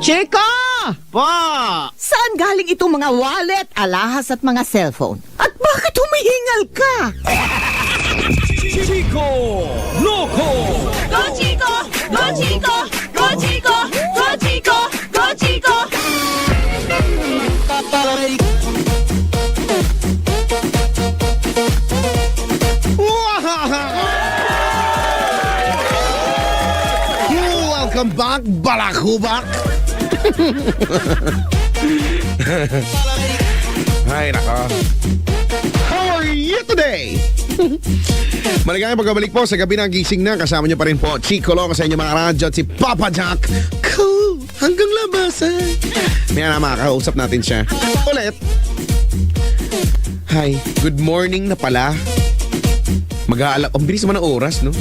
Chico! Po! Saan galing itong mga wallet, alahas at mga cellphone? At bakit humihingal ka? Chico Loco! Go Chico! Go Chico! Go Chico! Go Chico! Go Chico! Welcome back, Balakubak! Ay, nako. How are you today? Maligayang pagbabalik po sa gabi ng gising na. Kasama niyo pa rin po Chico Loco sa inyo mga radyo at si Papa Jack. Cool! Hanggang labasan. May na makakausap natin siya. Ulit. Hi, good morning na pala. Ang bilis naman ng oras, no?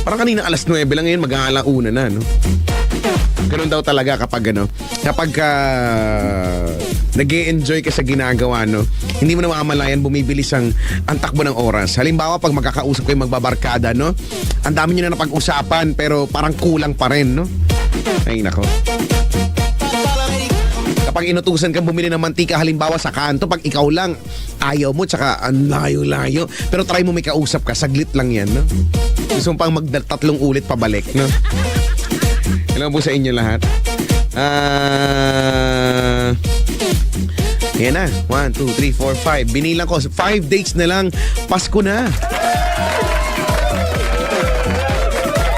Parang kanina alas 9 lang ngayon, mag-aalauna na, no? Ganun daw talaga kapag nag-e-enjoy ka sa ginagawa, no? Hindi mo na mamalayan, bumibilis ang takbo ng oras. Halimbawa, pag magkakausap kayo magbabarkada, no? Ang dami nyo na napag-usapan, pero parang kulang pa rin, no? Ay, nako. Kapag inutusan kang bumili ng mantika, halimbawa sa kanto, pag ikaw lang, ayaw mo, tsaka ang layo-layo. Pero try mo may kausap ka, saglit lang yan, no? Gusto mo pang magtatlong ulit pabalik, no? Hello po sa inyo lahat. Yan na. 1, 2, 3, 4, 5. Binilang ko. 5 days na lang. Pasko na.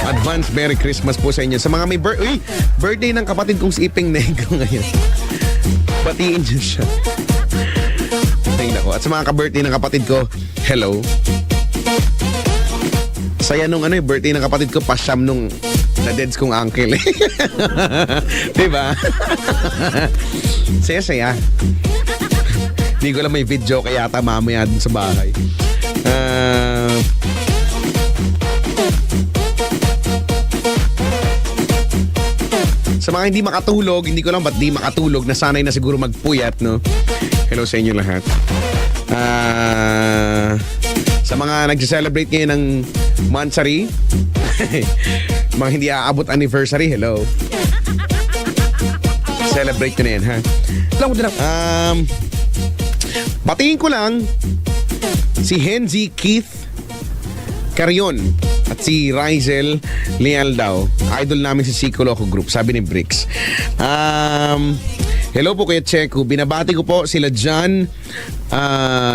Advance Merry Christmas po sa inyo. Sa mga may birthday ng kapatid kong si Iping Negro ngayon. Batiin niyo siya. Tingnan ko. At sa mga ka-birthday ng kapatid ko, hello. Saya nung birthday ng kapatid ko, pasyam nung na-deads kong uncle. Diba? Saya-saya. Hindi ko lang may video kaya yata mamaya dun sa bahay. Sa mga hindi makatulog, hindi ko lang ba't di makatulog, nasanay na siguro magpuyat, no? Hello sa inyo lahat. Sa mga nag-celebrate ngayon ng Mansari, mga hindi aabot anniversary, hello. Celebrate ko na yan, ha? Alam ko din batiin ko lang si Henzi Keith Carion at si Rizel Leal daw. Idol namin si Chico Loco Group, sabi ni Bricks. Hello po Kuya Checo. Binabati ko po sila John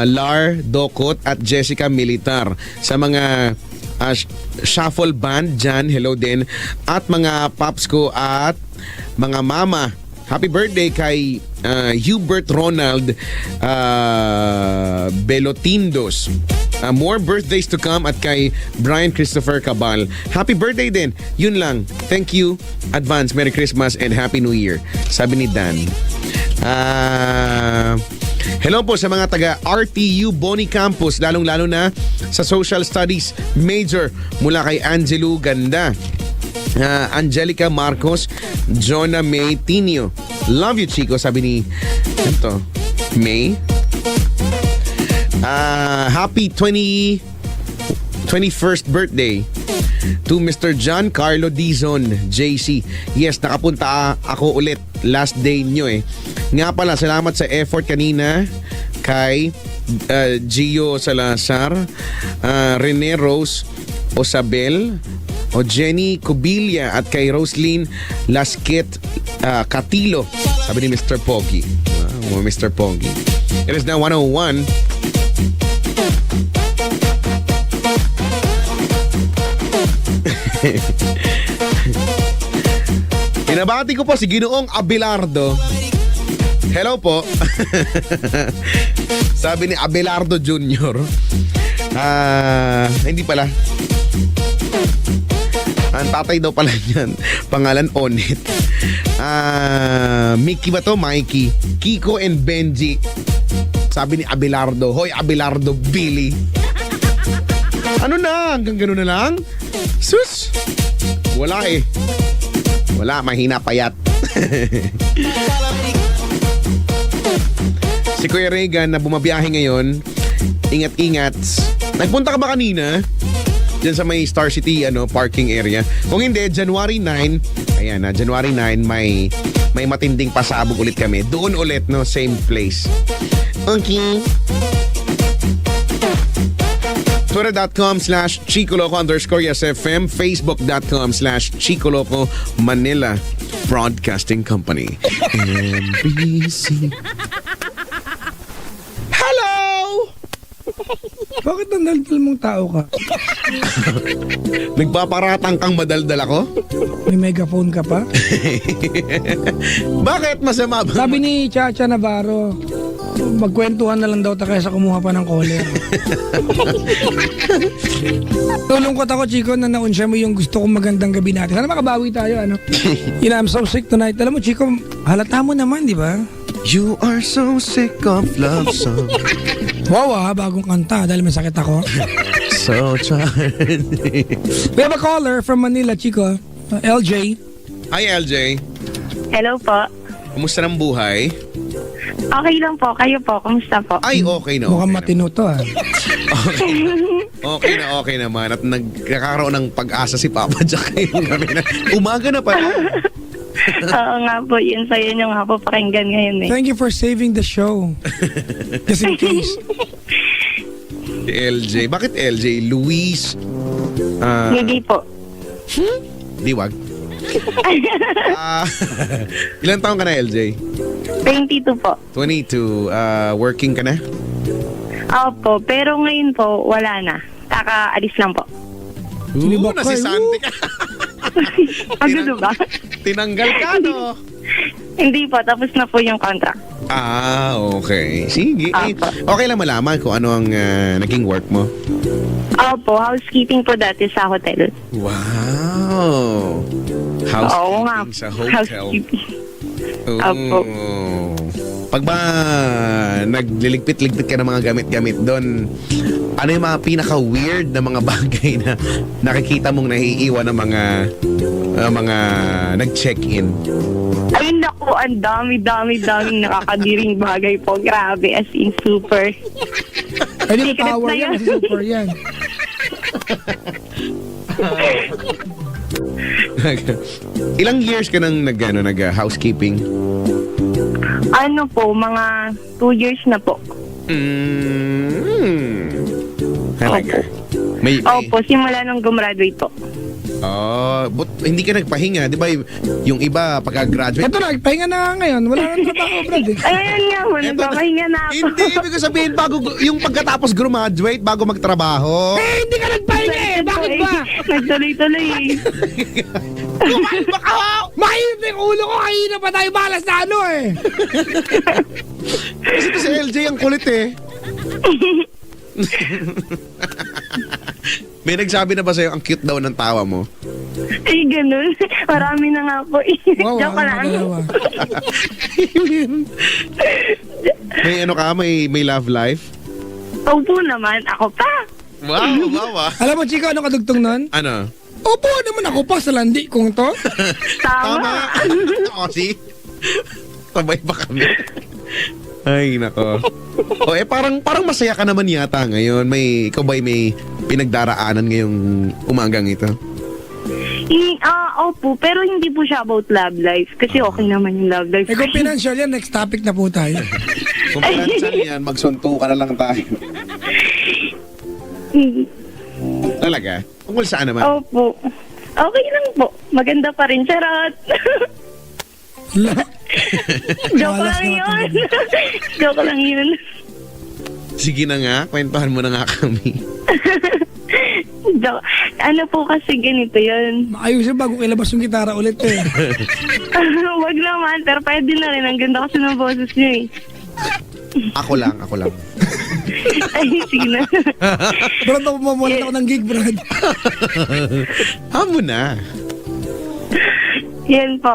Lar Dokot at Jessica Militar. Sa mga shuffle band dyan, hello din. At mga paps ko at mga mama. Happy birthday kay Hubert Ronald Belotindos. More birthdays to come at kay Brian Christopher Cabal. Happy birthday din. Yun lang. Thank you. Advance Merry Christmas and Happy New Year. Sabi ni Dan. Hello po sa mga taga RTU Boni Campus, lalong-lalo na sa Social Studies Major mula kay Angelo Ganda. Angelica Marcos, Jonah May Tinio. Love you, Chico, sabi ni May. Happy 21st birthday to Mr. John Carlo Dizon, JC. Yes, nakapunta ako ulit. Last day nyo eh. Nga pala, salamat sa effort kanina kay Gio Salazar, Rene Rose Osabel, o Jenny Cubilla at kay Roslyn Lasquet Catilo. Sabi ni Mr. Pogi. Mr. Pogi. It is now 1:01. Pinabati ko po si Ginoong Abelardo. Hello po. Sabi ni Abelardo Jr. Hindi pala. Ang tatay daw pala niyan, pangalan Onit. Mickey ba to? Mikey. Kiko and Benji. Sabi ni Abelardo, hoy Abelardo Billy. Ano na? Hanggang gano'n na lang? Sus! Wala eh. Wala, mahina payat. Si Kuya Regan na bumabiyahe ngayon, ingat-ingat. Nagpunta ka ba kanina? dyan sa may Star City parking area. Kung hindi, January 9, ayan na, January 9, may matinding pasabog ulit kami. Doon ulit, no? Same place. Okay. Twitter.com/Chicoloco_YesFM, Facebook.com/Chicoloco Manila Broadcasting Company. NBC. Hello! Bakit nandaldal mong tao ka? Nagpaparatang kang madaldal ako? May megaphone ka pa? Bakit masama ba? Sabi ni Chacha Navarro, magkwentuhan na lang daw ta kaysa kumuha pa ng caller. Tulungkot ako, Chico, na naunsya mo yung gusto kong magandang gabi natin. Sana makabawi tayo, ano? I'm so sick tonight. Alam mo, Chico, halata mo naman, di ba? You are so sick of love song. Wow, bagong kanta dahil masakit ako. So tired. We have a caller from Manila, Chico. LJ. Hi, LJ. Hello po. Kumusta ng buhay? Okay lang po. Kayo po. Kumusta po? Ay, okay na. Mukhang Okay na. matino to, ah. Okay naman. At nagkakaroon ng pag-asa si Papa Jack ngayong gabi na. Umaga na pala. Oo nga po. Yun sa'yo nyo nga po pakinggan ngayon eh. Thank you for saving the show. Just in case. LJ. Bakit LJ? Luis? Hindi po. Di wag. Ilan taon ka na, LJ? 22 po. 22. Working ka na? Opo. Pero ngayon po, wala na. Kakaalis lang po. Sinibak ka, Nasisante ka. Pagdudo ba? Tinanggal ka, no? Hindi po. Tapos na po yung contract. Okay. Sige. Eh, Apo. okay lang malaman kung ano ang naging work mo. Opo. Housekeeping po dati sa hotel. Wow. Oo nga. Housekeeping sa hotel. Housekeeping. Oh. Apo. Pag ba nagliligpit-ligpit ka ng mga gamit-gamit doon, ano yung mga pinaka-weird na mga bagay na nakikita mong naiiwan ng mga nag-check-in? Ay, naku, ang daming nakakadiring bagay po. Grabe, as in super. Ay, yung Secret power na yan. yun. Kasi super yan. Ilang years ka nang nag-housekeeping? Ano po, mga 2 years na po. Talaga? May... Opo, simula nung gumraduate po. But hindi ka nagpahinga, di ba? Yung iba, pagka-graduate... Ito na, pahinga na nga ngayon. Wala nang trabaho, Brad. Eh. Ayun nga po, nagpapahinga na ako. Hindi, ibig ko sabihin, yung pagkatapos graduate, bago magtrabaho. Hindi ka nagpahinga eh. Bakit ba? Nagtuloy-tuloy eh. Kumalma ka ho! Mainit na yung ulo ko. Kanina pa tayo balas na ano eh. Kasi ito si LJ ang kulit eh. May nagsabi na ba sa'yo, ang cute daw ng tawa mo? Ay, ganun. Marami na nga po eh. Wow, Joke lang. nakakatawa. May ano ka, may love life? Opo naman, ako pa. Wow. Alam mo, Chico, ano kadugtong nun? Ano? Opo naman ako pa sa landi kong to. Tama. O, see? Sabay pa kami. Ay, nako. Parang masaya ka naman yata ngayon. Ikaw ba'y may pinagdaraanan ngayong umagang ito? Opo, pero hindi po siya about love life. Kasi okay naman yung love life. Eh kung financial yan, next topic na po tayo. Kung pinansan yan, magsunto ka na lang tayo. Talaga? Tungkol saan naman? Opo. Okay lang po. Maganda pa rin. Charot. Joke Malas lang na yun. Joke lang yun. Sige na nga, kwentuhan mo na nga kami. Ano po kasi ganito yun. Maayusin bago ilabas yung gitara ulit eh. Wag naman, pero pwede na rin. Ang ganda kasi ng boses niyo eh. Ako lang. Ay, sige na. Brad, mamulat ako ng gig, Brad. Hamo na. Yan po.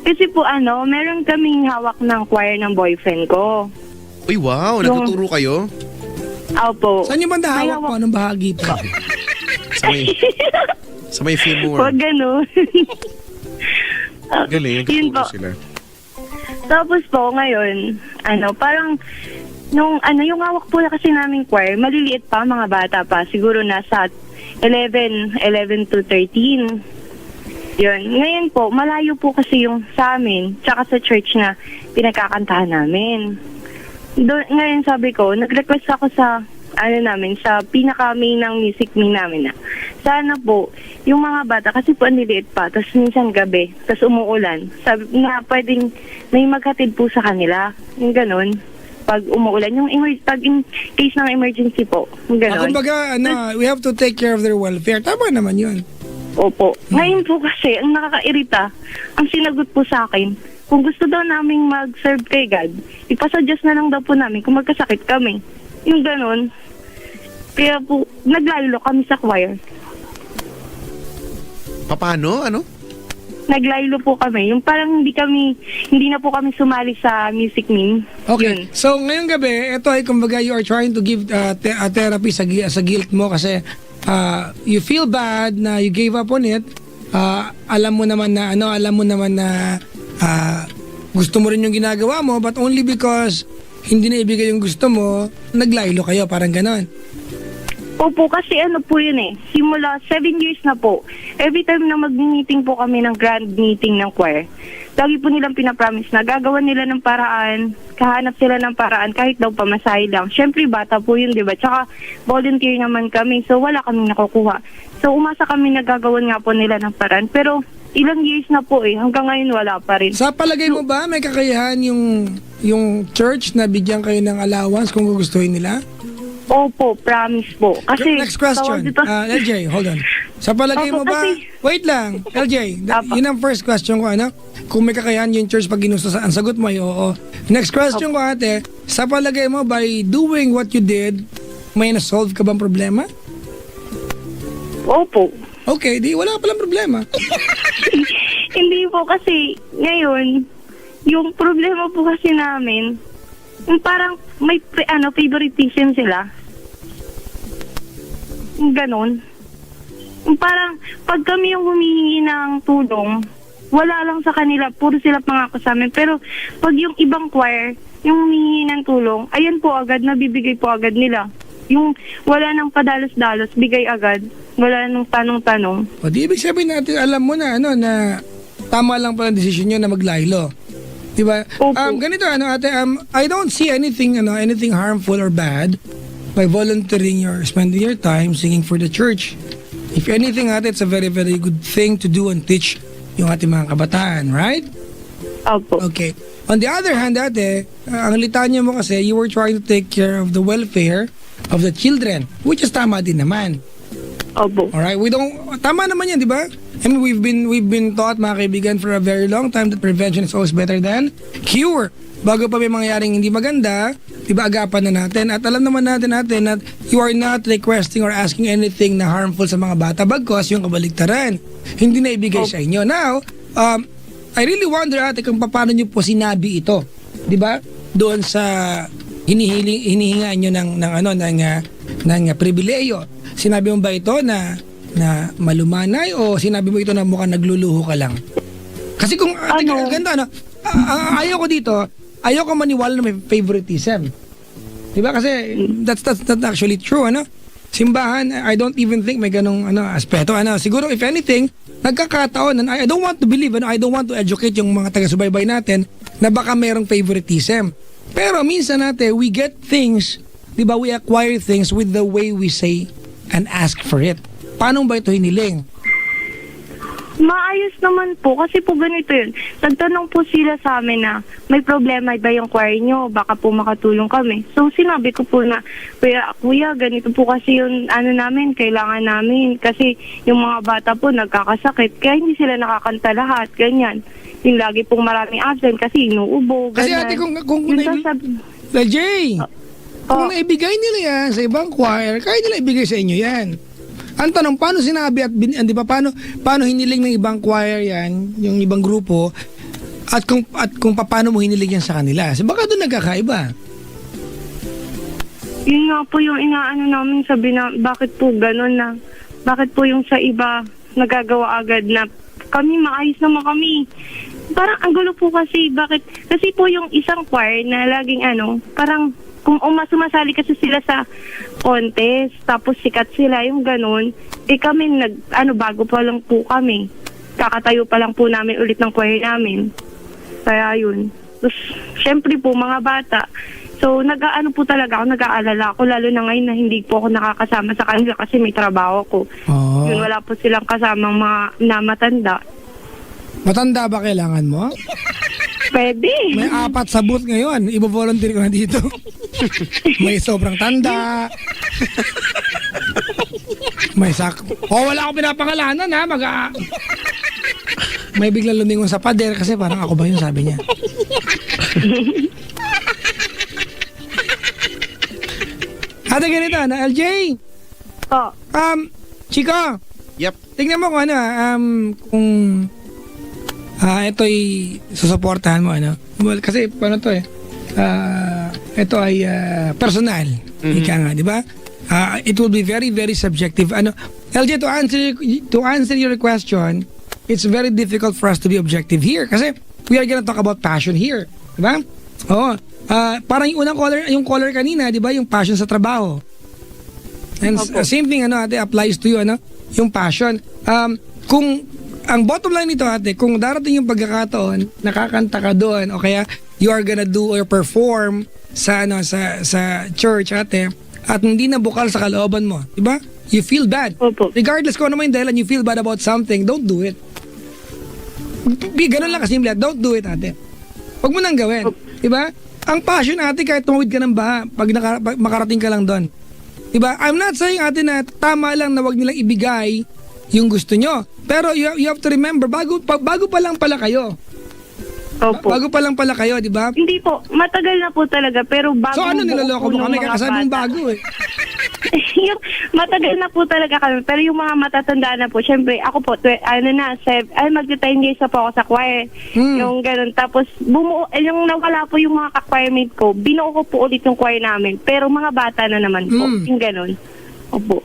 Kasi po meron kaming hawak ng choir ng boyfriend ko. Uy, wow, nagtuturo kayo? Opo. Saan yung banda hawak mo? Anong bahagi pa? Sa may femur. Huwag ganun. Galing, Yun nagtuturo po. sila. Tapos po ngayon, parang yung hawak po na kasi namin choir, maliliit pa, mga bata pa. Siguro nasa 11 to 13. Yun. Ngayon po, malayo po kasi yung sa amin, tsaka sa church na pinagkakantahan namin. Ngayon sabi ko, nag-request ako sa sa pinaka-main ng music main namin na sana po, yung mga bata, kasi po aniliit pa, tapos minsan gabi, tapos umuulan, sabi na pwedeng may maghatid po sa kanila, yung ganun, pag umuulan, yung pag in case ng emergency po, yung ganun. Kumbaga, we have to take care of their welfare. Tama naman yun. Opo. Ngayon po kasi, ang nakakairita, ang sinagot po sa akin, kung gusto daw naming mag-serve kay God, ipasuggest na lang daw po namin kung magkasakit kami. Yung ganun. Kaya po, naglaylo kami sa choir. Paano? Ano? Naglaylo po kami. Yung parang hindi na po kami sumali sa music main. Okay. Yun. So, ngayong gabi, ito ay kumbaga you are trying to give therapy sa guilt mo kasi you feel bad na you gave up on it. Alam mo naman na gusto mo rin yung ginagawa mo but only because hindi na ibigay yung gusto mo, naglaylo kayo, parang ganon. Opo, kasi po yun simula 7 years na po, every time na mag-meeting po kami ng grand meeting ng choir, lagi po nilang pinapromise na gagawan nila ng paraan, kahanap sila ng paraan kahit daw pamasahe lang. Siyempre bata po yun, di ba? Tsaka volunteer naman kami, so wala kaming nakukuha. So umasa kami na gagawan nga po nila ng paraan, pero ilang years na po hanggang ngayon wala pa rin. Sa palagay mo ba may kakayahan yung church na bigyan kayo ng allowance kung gugustuhin nila? Opo, promise po. Kasi next question. LJ, hold on. Sa palagay mo ba, wait lang, LJ, yun ang first question ko, kung may kakayahan yung church pag ginusto ang sagot mo ay oo. Next question ko ate, sa palagay mo by doing what you did, may na-solve ka bang problema? Opo. Okay, di wala palang problema. Hindi po kasi ngayon, yung problema po kasi namin, yung parang may favoritism sila. Ganon. Yung parang pag kami yung humihingi ng tulong, wala lang sa kanila, puro sila pangako sa amin. Pero pag yung ibang choir, yung humihingi ng tulong, ayan po agad, nabibigay po agad nila. Yung wala nang padalos-dalos, bigay agad. Wala nang tanong-tanong. O di ibig sabihin natin, alam mo na na tama lang pala ang desisyon nyo na maglaylo. Diba? Ganito ate, I don't see anything harmful or bad by volunteering or spending your time singing for the church. If anything ate, it's a very very good thing to do and teach yung ating mga kabataan, right? Opo. Okay. On the other hand ate, ang litanya mo kasi you were trying to take care of the welfare of the children, which is tama din naman. Opo. Alright, tama naman yan, di ba? I mean, we've been taught, mga kaibigan, for a very long time that prevention is always better than cure. Bago pa may mangyaring hindi maganda, di ba, agapan na natin. At alam naman natin that you are not requesting or asking anything na harmful sa mga bata, bagkos yung kabaligtaran. Hindi na ibigay sa inyo. Now, I really wonder, ate, kung paano nyo po sinabi ito. Di ba? Doon sa hinihingaan nyo ng pribileyo. Sinabi mo ba ito na malumanay o sinabi mo ito na mukhang nagluluho ka lang? Kasi kung ganda ayaw ko dito, ayaw ko maniwala na may favoritism. Diba? Kasi that's not actually true, Simbahan, I don't even think may ganong aspeto. Siguro if anything, nagkakataon, I don't want to believe, I don't want to educate yung mga taga-subaybay natin na baka merong favoritism. Pero minsan natin, we get things, diba, we acquire things with the way we say and ask for it. Paano ba ito hiniling? Maayos naman po, kasi po ganito yun. Nagtanong po sila sa amin na may problema ba yung choir nyo, baka po makatulong kami. So sinabi ko po na, kuya, ganito po kasi yung namin, kailangan namin. Kasi yung mga bata po nagkakasakit, kaya hindi sila nakakanta lahat, ganyan. Yung lagi pong maraming absent kasi inuubo, ganyan. Kasi ate, kung naibigay nila yan sa ibang choir, kaya nila ibigay sa inyo yan. Ang tanong, paano sinabi at di ba, paano hiniling ng ibang choir yan, yung ibang grupo, at kung paano mo hiniling yan sa kanila? Kasi baka doon nagkakaiba. Yun nga po yung namin, sabi na, bakit po gano'n na, bakit po yung sa iba nagagawa agad na kami, maayos naman kami. Parang ang gulo po kasi, bakit? Kasi po yung isang choir na laging parang kung sumasali kasi sila sa contest, tapos sikat sila, yung ganun. Kami bago pa lang po kami. Kakatayo pa lang po namin ulit ng choir namin. Kaya yun. Tapos, syempre po, mga bata. So, nag-aalala ako, lalo na ngayon na hindi po ako nakakasama sa kanila kasi may trabaho ko. Oh. Yun, wala po silang kasamang mga na matanda. Matanda ba kailangan mo? Pwede. May 4 sa booth ngayon. Ibo-volunteer ko na dito. May sobrang tanda. May wala akong pinapangalanan ha. May biglang lumingon sa pader kasi parang ako ba yun, sabi niya. Ate, ganito na, LJ. Po. Chico. Yep. Tingnan mo kung kung ito'y susuportahan mo, Well, kasi, paano to ito ay personal. Ika nga, di ba? It will be very, very subjective. LJ, to answer your question, it's very difficult for us to be objective here kasi we are gonna talk about passion here. Di ba? Oo. Parang yung caller kanina, di ba? Yung passion sa trabaho. And same thing, ate, applies to you, yung passion. Kung ang bottom line nito, ate, kung darating yung pagkakataon, nakakanta ka doon, o kaya you are gonna do or perform sa church, ate, at hindi na bukal sa kalooban mo, di ba? You feel bad. Opo. Regardless kung ano man yung dahilan, you feel bad about something, don't do it. Ganun lang kasimple, don't do it, ate. Huwag mo nang gawin, di ba? Ang passion, ate, kahit tumawid ka ng baha, pag makarating ka lang doon. Diba? I'm not saying, ate, na tama lang na wag nilang ibigay yung gusto nyo. Pero you have to remember, bago pa lang pala kayo. Opo. Bago pa lang pala kayo, di ba? Hindi po, matagal na po talaga, pero bago. So ano, niloloko mo kami? Kakasabi mong bago eh. Yung matagal na po talaga kami, pero yung mga matatanda na po, syempre, ako po, magta-10 years na po ako sa choir. Yung ganun. Tapos, yung nawala po yung mga ka-choirmate ko, binuo ko po ulit yung choir namin. Pero mga bata na naman po. Yung ganun. Opo.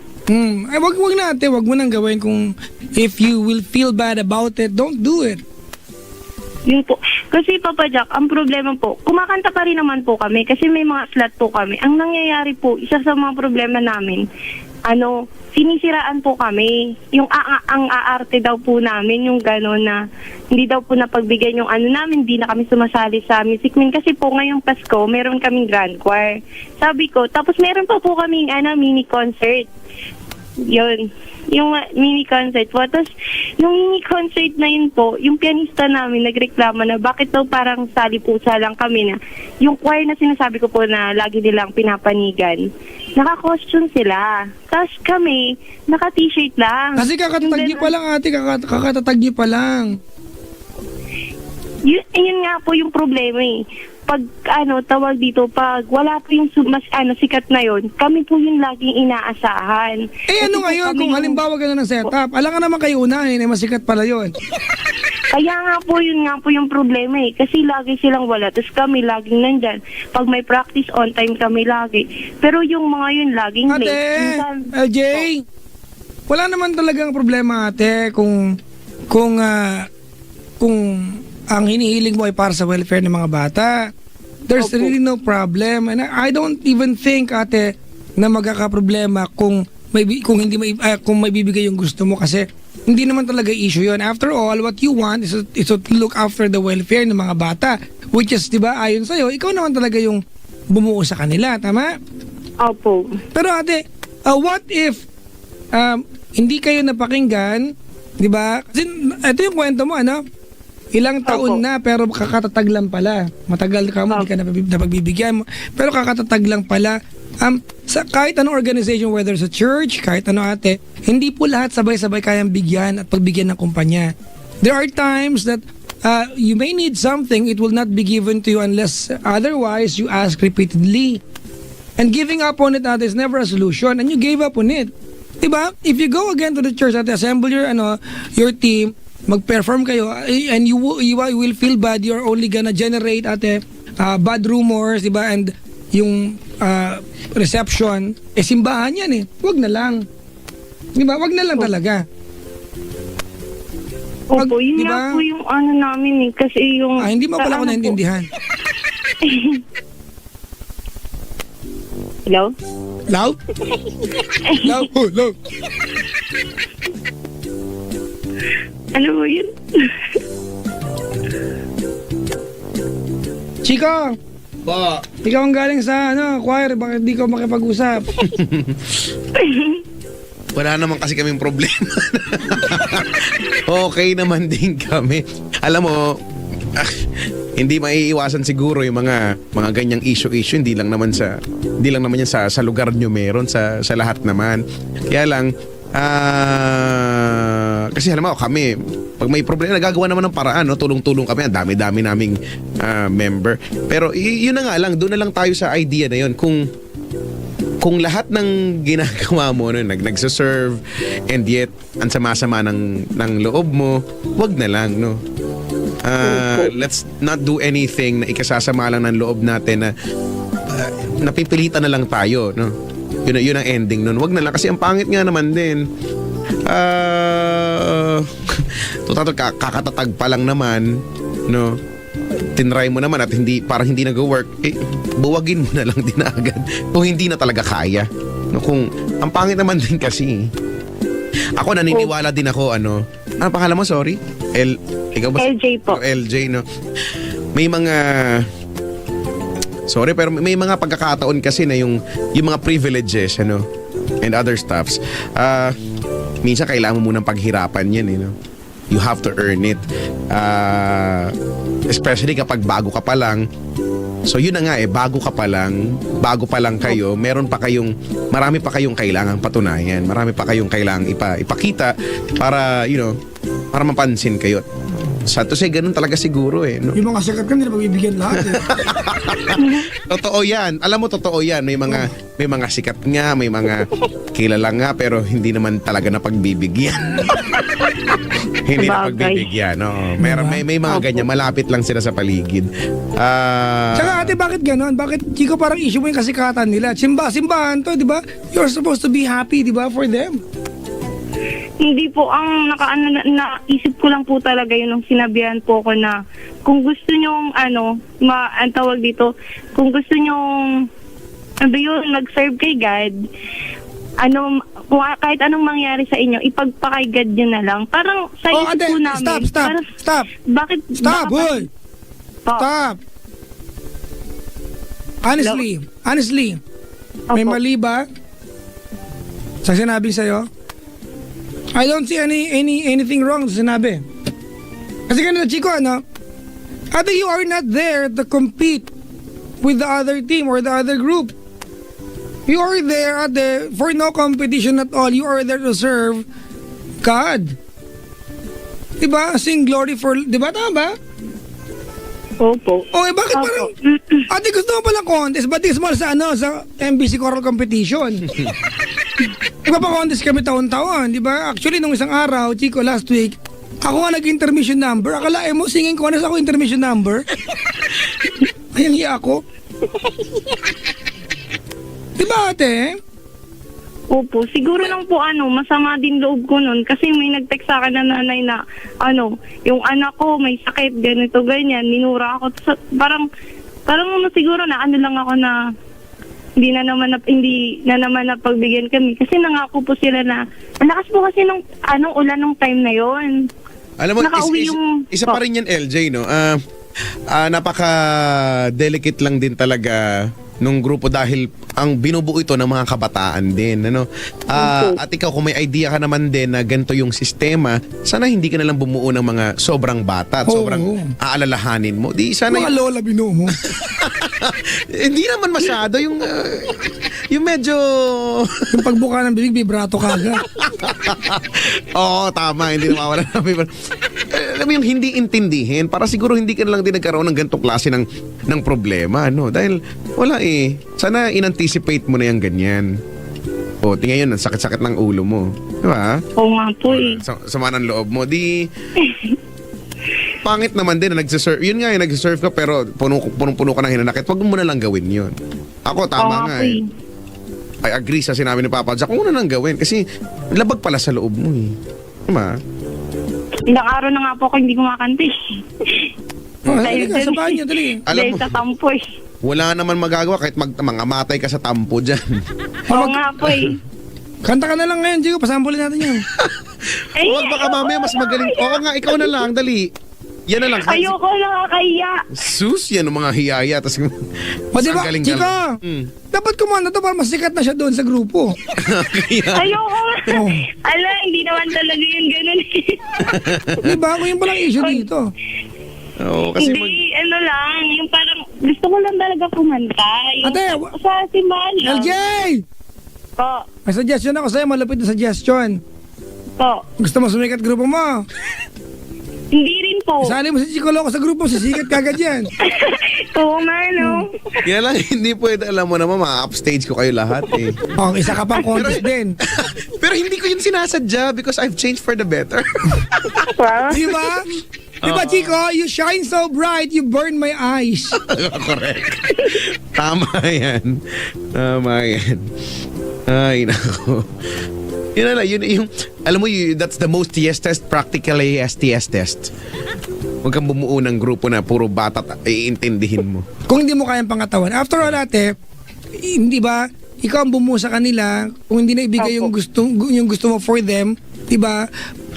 Ay, wag na, ate, wag mo nang gawin kung if you will feel bad about it, don't do it. Yun po. Kasi Papa Jack, ang problema po, kumakanta pa rin naman po kami kasi may mga slot po kami. Ang nangyayari po, isa sa mga problema namin, sinisiraan po kami. Yung ang aarte daw po namin, yung gano'n na hindi daw po napagbigyan yung namin, hindi na kami sumasali sa Music Man. Kasi po ngayong Pasko, meron kaming grand choir. Sabi ko, tapos meron pa po kaming mini concert. Yun. Yung mini concert po. Tapos, yung mini concert na yun po, yung pianista namin nagreklamo na bakit daw parang sali-pusa lang kami na yung choir na sinasabi ko po na lagi nilang pinapanigan, naka-costume sila. Tapos kami, naka-t-shirt lang. Kasi kakatatag niyo pa lang, ate, kakatatag niyo pa lang. Yun nga po yung problema eh. Pag tawag dito, pag wala po yung sikat na yon, kami po yung laging inaasahan. Eh ano ngayon, kung halimbawa gano'n ng setup, alam ka naman kayo unahin, masikat pala yon. Kaya nga po, yun nga po yung problema eh. Kasi lagi silang wala, tapos kami laging nandyan. Pag may practice, on time kami lagi. Pero yung mga yun, laging ate, late. LJ, wala naman talagang problema, ate, kung ang hinihiling mo ay para sa welfare ng mga bata. There's really no problem. And I don't even think, ate, na magkakaproblema kung may bibigay yung gusto mo kasi hindi naman talaga issue yun. After all, what you want is to look after the welfare ng mga bata. Which is, di ba, ayon sa'yo, ikaw naman talaga yung bumuo sa kanila. Tama? Opo. Pero ate, what if hindi kayo napakinggan, di ba? Kasi ito yung kwento mo, ilang taon na pero kakatatag lang pala. Matagal ka mo, hindi ka napagbibigyan mo. Pero kakatatag lang pala. Sa kahit anong organization, whether sa church, kahit ano, ate, hindi po lahat sabay-sabay kayang bigyan at pagbigyan ng kumpanya. There are times that you may need something, it will not be given to you unless otherwise you ask repeatedly. And giving up on it, ate, is never a solution. And you gave up on it. Diba? If you go again to the church, ate, assemble your team, mag-perform kayo, and you will feel bad, you're only gonna generate, ate, bad rumors, diba? And yung reception, simbahan yan eh. Wag na lang. Diba? Wag na lang talaga. Opo, yun diba? nga po yung namin eh. Kasi yung... Hindi mo pala ako naintindihan. Hello? Love? Love? Oh, love. Ano mo yun? Chico, Po. ikaw ang galing sa choir, bakit di ko makipag-usap? Wala naman kasi kaming problema. Okay naman din kami. Alam mo, hindi maiiwasan siguro yung mga ganyang issue hindi lang naman yan sa lugar nyo meron sa lahat naman. Kaya lang kasi alam mo kami pag may problema nagagawa naman ng paraan, no? Tulong-tulong kami, ang dami-dami naming member. Pero yun na nga lang, doon na lang tayo sa idea na yun kung lahat ng ginagawa mo nagse-serve and yet ang sama-sama ng loob mo, wag na lang, no. Let's not do anything na ikasasama lang ng loob natin na napipilitan na lang tayo, no. Yun ang ending nun. Wag na lang kasi ang pangit nga naman din. Kakatatag pa lang naman, no. Tinry mo naman at parang hindi nag-work, buwagin mo na lang din agad kung hindi na talaga kaya, no. Kung ang pangit naman din kasi ako naniniwala din ako, ano pangalan mo, sorry? Ikaw ba? LJ po. LJ, no. May mga sorry pero may mga pagkakataon kasi na yung mga privileges, ano, and other stuffs, minsan kailangan mo munang paghirapan yan, no. You have to earn it. Especially kapag bago ka pa lang. So yun na nga bago pa lang kayo, marami pa kayong kailangang patunayan. Marami pa kayong kailangang ipakita para, para mapansin kayo. Sa to say, ganun talaga siguro, no? Yung mga sikat ka nila pagbibigyan lahat, eh. Totoo yan. Alam mo, totoo yan. May mga sikat nga, may mga kilala nga, pero hindi naman talaga na pagbibigyan. Hindi na pagbibigyan, no. May mga ganyan, malapit lang sila sa paligid. Tsaka ate, bakit ganon? Bakit, Chico, parang issue mo yung kasikatan nila? Simbahan to, di ba? You're supposed to be happy, di ba, for them? Hindi po, ang naisip ko lang po talaga yun nung sinabihan po ko na kung gusto nyong ang tawag dito, kung gusto nyong mag-serve kay God, kahit anong mangyari sa inyo, ipagpakay God nyo na lang. Parang sa isip ate, po namin. stop. Bakit? Stop, boy! Stop! Honestly, may Opo. mali ba sa sinabi sa'yo? I don't see anything wrong sa sinabi. Kasi ganun na, Chico, ate, you are not there to compete with the other team or the other group. You are there, ate, for no competition at all. You are there to serve God. Diba? Sing glory for... Diba? Tama ba? Opo. Bakit Opo. parang... Ate, gusto mo palang contest? Ba't di small sa MBC Choral Competition? Nagpapa-contest kami taon-taon, di ba? Actually, nung isang araw, Chico, last week, ako nga nag-intermission number. Akalain mo, singing contest ako intermission number. Ayang hiya ako. Di ba, ate? Opo, siguro lang po masama din loob ko nun kasi may nag-text sa akin na nanay na yung anak ko may sakit, ganito, ganyan, minura ako. Parang siguro na lang ako na hindi na naman na pagbigyan kami kasi nangako po sila na ang lakas po kasi nung ulan nung time na yon. Alam mo, Nakauwi isa pa rin yan, LJ, no? Napaka-delicate lang din talaga nung grupo dahil ang binubuo ito ng mga kabataan din, ano? At ikaw, kung may idea ka naman din na ganito yung sistema, sana hindi ka nalang bumuo ng mga sobrang bata at sobrang aalalahanin mo. Di sana Mga lola binuo mo. hindi naman masyado yung medyo Yung pagbuka ng bibig, vibrato ka agad. Oo, tama, hindi na mawala na. Alam mo yung hindi intindihin, para siguro hindi ka na lang din nagkaroon ng ganitong klase ng problema, no? Dahil wala sana in-anticipate mo na yung ganyan. Tingnan yun, ang sakit-sakit ng ulo mo. Di ba? Oo nga po eh. Sama ng loob mo. Pangit naman din na nagsiserve. Yun nga, nagsiserve ka pero punong-puno ka ng hinanakit. Wag mo na lang gawin yun. Ako, tama nga eh. I agree sa sinabi ni Papa Jack. Kung na lang gawin kasi labag pala sa loob mo eh. Diba? Ilang araw na nga po ako hindi kumakanta eh. Halika, sabahan niyo, dali. Alam Dahil mo, sa tampo eh. Wala naman magagawa kahit mangamatay ka sa tampo dyan. Oo nga po eh. Kanta ka na lang ngayon, Chico. Pasampulin natin yan. Ay, Huwag baka mamaya mas magaling. Oo nga, ikaw na lang, dali. Yan na lang. ayoko nakakahiya. Sus, yan ang mga hiyaya. Tapos, O diba, ang galing Chico, Mm. dapat kumanda to para masikat na siya doon sa grupo. Kaya, Ayoko nga. Oh. Ala, hindi naman talaga yun ganun. Diba? Kung yung palang issue dito. oo, kasi Hindi, ano lang, yung parang gusto ko lang talaga kumanta. Yung Ate, sa simbahan lang. LJ! Po, May suggestion ako sa'yo, malapit na suggestion. po. Gusto mo sumikat grupo mo? Hindi rin po. Isali mo si Chico Loco sa grupo, sisikat kagad yan. Oo nga, no? yan lang, hindi pwede. Alam mo naman, ma-upstage ko kayo lahat eh. Oh, isa ka pang contest din. Pero hindi ko yun sinasadya because I've changed for the better. Wow. Diba? Diba, Chico? You shine so bright, you burn my eyes. Correct. Tama yan. Tama yan. Ay, nako. Yun na lang, yun yung, alam mo, that's the most yes test, practically STS test. Huwag kang bumuo ng grupo na puro bata iintindihin mo. Kung hindi mo kayang pangatawan. After all, ate, hindi ba, ikaw ang bumuo sa kanila, kung hindi na ibigay yung gusto mo for them, di ba,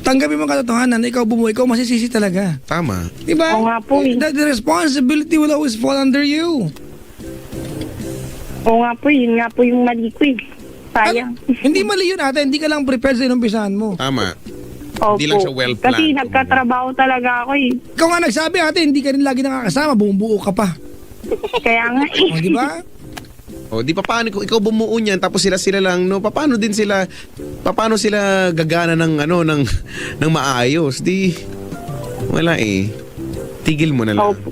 tanggapin mo ang katotohanan na ikaw bumuo, ikaw masisisi talaga. Tama. Di ba? Oo nga po eh. The responsibility will always fall under you. Oo nga po, yun nga po yung mali ko eh. Sayang. Hindi mali yun, ate. Hindi ka lang prepared sa inumpisahan mo. Tama. Opo. Hindi lang siya well-planned. Kasi nagkatrabaho talaga ako eh. Ikaw nga nagsabi, ate, hindi ka rin lagi nakakasama, bumubuo ka pa. Kaya nga eh. O, di ba? O, di pa paano kung ikaw bumuo niyan tapos sila lang, no? Paano sila gagana ng ng maayos? Di wala eh. Tigil mo na lang. Opo.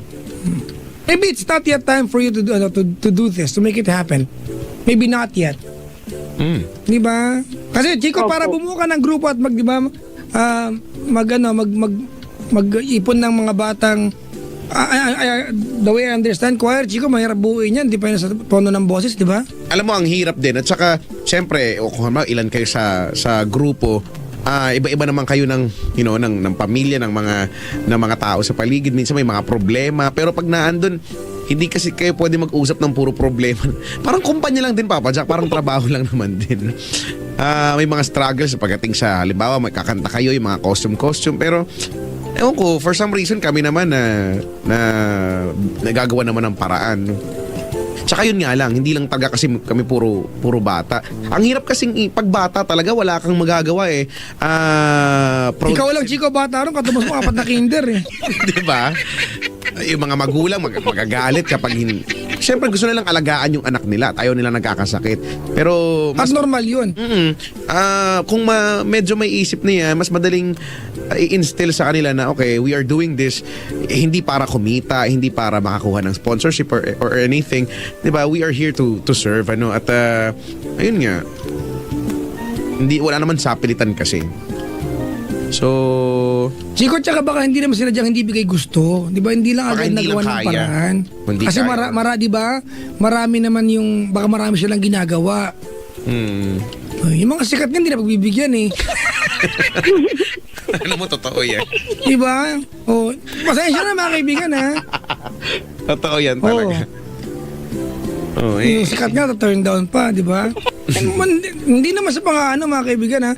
Maybe it's not yet time for you to do this, to make it happen. Maybe not yet. Mm. Di ba? Kasi, Chico, Opo. para bumuo ka ng grupo at di ba, mag-ipon ng mga batang, the way I understand, choir, Chico, mahirap buuin yan. Di pa yun sa tono ng boses, di ba? Alam mo, ang hirap din. At saka, syempre, kung ilan kayo sa grupo, iba-iba naman kayo ng pamilya, ng mga tao sa paligid. Minsan may mga problema. Pero pag naandun, hindi kasi kayo pwede mag-usap ng puro problema. Parang kumpanya lang din, Papa Jack. Parang trabaho lang naman din. May mga struggles pagdating sa, halimbawa, may kakanta kayo, yung mga costume. Pero, ewan ko, for some reason, kami naman na nagagawa naman ng paraan. Tsaka yun nga lang, hindi lang talaga kasi kami puro bata. Ang hirap kasing pag bata talaga, wala kang magagawa eh. Ikaw lang, Chico, bata ron, katumas mo 4 na kinder eh. Diba? Yung mga magulang magagalit kapag siyempre gusto nilang alagaan yung anak nila at ayaw nila nagkakasakit. Pero At normal yun. kung medyo may isip niya, mas madaling i-instill sa kanila na okay, we are doing this hindi para kumita, hindi para makakuha ng sponsorship or anything. 'Di ba? We are here to serve at ayun nga. Wala naman sapilitan kasi. So, Chico, tsaka baka hindi naman sila diyang hindi bigay gusto. Di ba? Hindi lang Baka agad hindi nagawa lang ng kaya. paraan. Hindi Kasi kaya. di ba? Marami naman baka marami silang ginagawa. Yung mga sikat nga, hindi na pagbibigyan eh. ano mo, totoo yan. Di ba? O, pasensya na mga kaibigan ha. Totoo yan talaga. Oh, Yung sikat nga, turn down pa, di ba? Hindi naman sa mga kaibigan ha.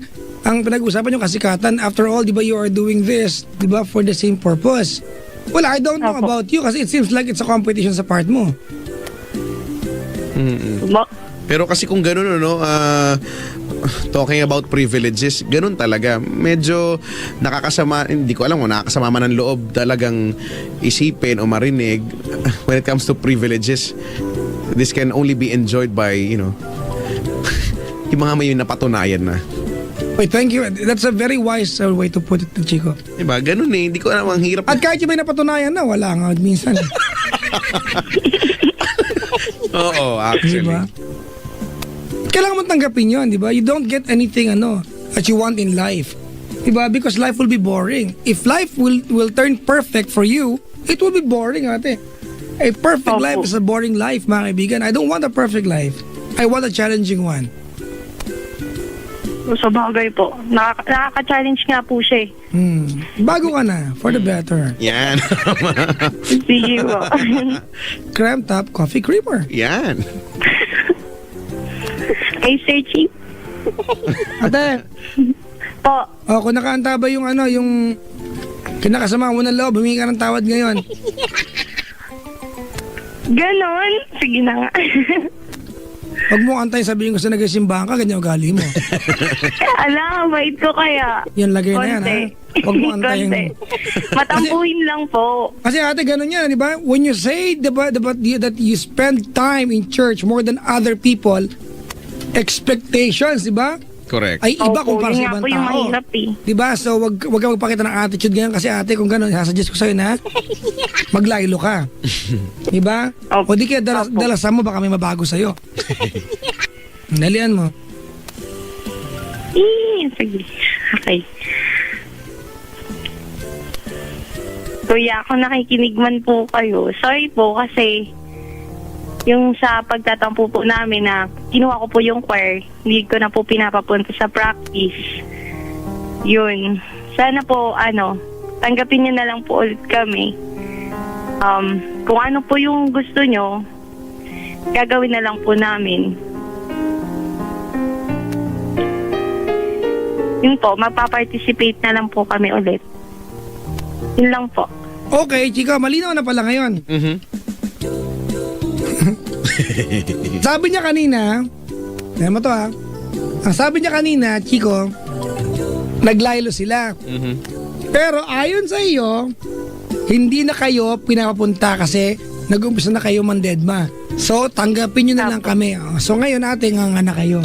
Ang pinag-usapan yung kasikatan, after all, di ba, you are doing this, di ba, for the same purpose. Well, I don't know Opo. about you kasi it seems like it's a competition sa part mo. Pero kasi kung gano'n, talking about privileges, gano'n talaga. Medyo nakakasama, hindi ko alam kung nakakasama man ng loob talagang isipin o marinig when it comes to privileges. This can only be enjoyed by, yung mga may napatunayan na. Wait, thank you. That's a very wise way to put it, Chico. Diba? Ganun eh. Hindi ko alam, ang hirap. At kahit yung may napatunayan na, wala nga minsan. Oo, actually. Diba? Kailangan mo tanggapin yun, di ba? You don't get anything that you want in life. Diba? Because life will be boring. If life will turn perfect for you, it will be boring, ate. A perfect Opo. life is a boring life, mga kaibigan. I don't want a perfect life. I want a challenging one. Sa bagay po. Nakaka-challenge nga po siya eh. Bago ka na, for the better. Yan. Sige po. Creme top coffee creamer. Yan. Kay Sir Chief Ate, po. kung nakaanta ba yung yung kinakasama mo ng loob, humingi ka ng tawad ngayon. Ganon. Sige na nga. Huwag mo antay sabihin ko sa nagsimbahan ka, ganyan ugali mo. Alam, bait ko kaya. Yan, lagay na yan, ha? Huwag mo antayin. Konti. Matampuhin lang po. Kasi ate, ganun yan, di ba? When you say that you spend time in church more than other people, expectations, di ba? Correct. Ay iba Opo, kumpara sa yun nga ibang po yung tao. mahirap eh. Di ba? So, wag ka magpakita ng attitude ganyan kasi ate, kung gano'n, sasuggest ko sa'yo na maglaylo ka. Di ba? Opo. O di kaya dalasan mo, baka may mabago sa'yo. Dalian mo. Sige. Okay. Kuya, kung nakikinig man po kayo, sorry po kasi yung sa pagtatampo po namin na kinuha ko po yung choir, hindi ko na po pinapapunta sa practice. Yun. Sana po, tanggapin niyo na lang po ulit kami. Kung ano po yung gusto nyo, gagawin na lang po namin. Yun po, magpa-participate na lang po kami ulit. Yun lang po. Okay, chika, malinaw na pala ngayon. Sabi niya kanina, alam mo to ha, ang sabi niya kanina, Chico, naglaylo sila. Pero ayon sa iyo, hindi na kayo pinapapunta kasi nag-umpisa na kayo mandedma. So, tanggapin nyo na lang kami. So, ngayon ate, nga na kayo.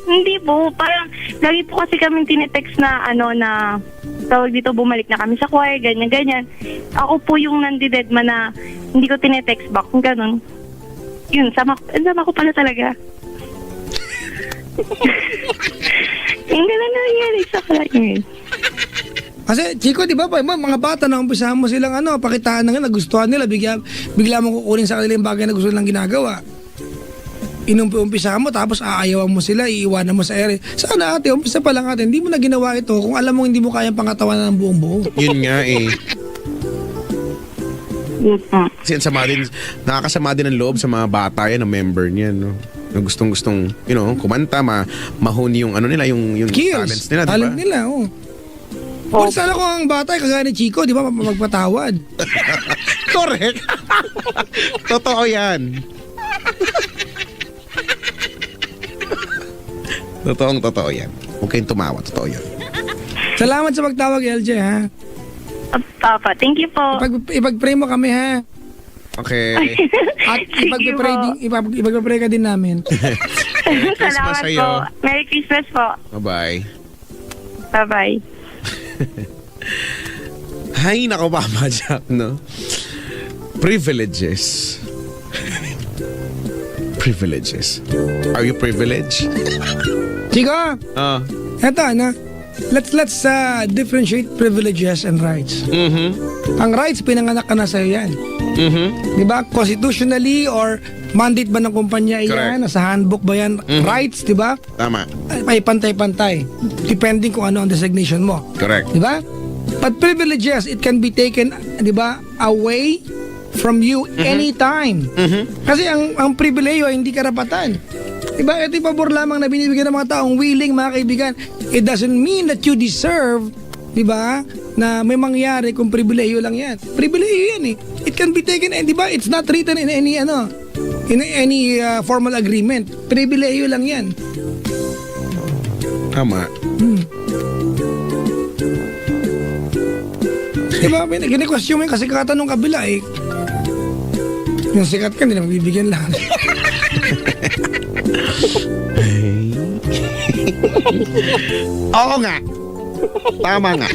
Hindi po. Parang, lagi po kasi kami tinetext na, na tawag dito, bumalik na kami sa choir, ganyan. Ako po yung nandidedma na hindi ko tinetext back, kung ganun. Yun, sama ko pala talaga. Yung ganun na nangyari sa kanya. Kasi, Chico, di ba, mga bata na umpisahan mo silang pakitaan na nga, nagustuhan nila, bigla mo kukunin sa kanila yung bagay na gusto nilang ginagawa. Inumpisahan mo, tapos aayawan mo sila, iiwanan mo sa ere. Sana ate, umpisa pa lang ate, hindi mo na ginawa ito kung alam mo hindi mo kayang pangatawanan ng buong buo. Yun nga eh. Kasi nakakasama din ang loob sa mga bata yan, ang member niyan, no? Na gustong-gustong, kumanta, mahuni yung nila, yung talents nila, di ba? Talent nila, oh. Kung sana ko ang bata, kagaya ni Chico, di ba, magpatawad. Correct. Totoo yan. Totoo yan. Huwag kayong tumawa, totoo yan. Salamat sa pagtawag, LJ, ha? Papa, thank you po. Ipag-pray mo kami, ha? Okay. At Sige ipag-pray ka din namin. Christmas Salamat sa'yo. po. Merry Christmas po. Bye-bye. Bye-bye. Hay, nako, Papa Jack, no? Privileges. Privileges. Are you privileged? Chico, eto, let's differentiate privileges and rights. Ang rights, pinanganak ka na sa'yo yan. Di ba? Constitutionally or mandate ba ng kumpanya yan? Correct. Sa handbook ba yan? Rights, di ba? Tama. Ay pantay-pantay. Depending kung ano ang designation mo. Correct. Di ba? But privileges, it can be taken, di ba, away from you anytime. Kasi ang pribileyo ay hindi karapatan. Diba? Ito yung pabor lamang na binibigyan ng mga taong willing, mga kaibigan. It doesn't mean that you deserve, diba, na may mangyari kung pribileyo lang yan. Pribileyo yan eh. It can be taken, diba? It's not written in any, formal agreement. Pribileyo lang yan. Tama. Diba? Kini-question mo yung kasikatan ng kabila eh. Yung sikat ka, hindi na magbibigyan lang. Oo nga. Tama nga.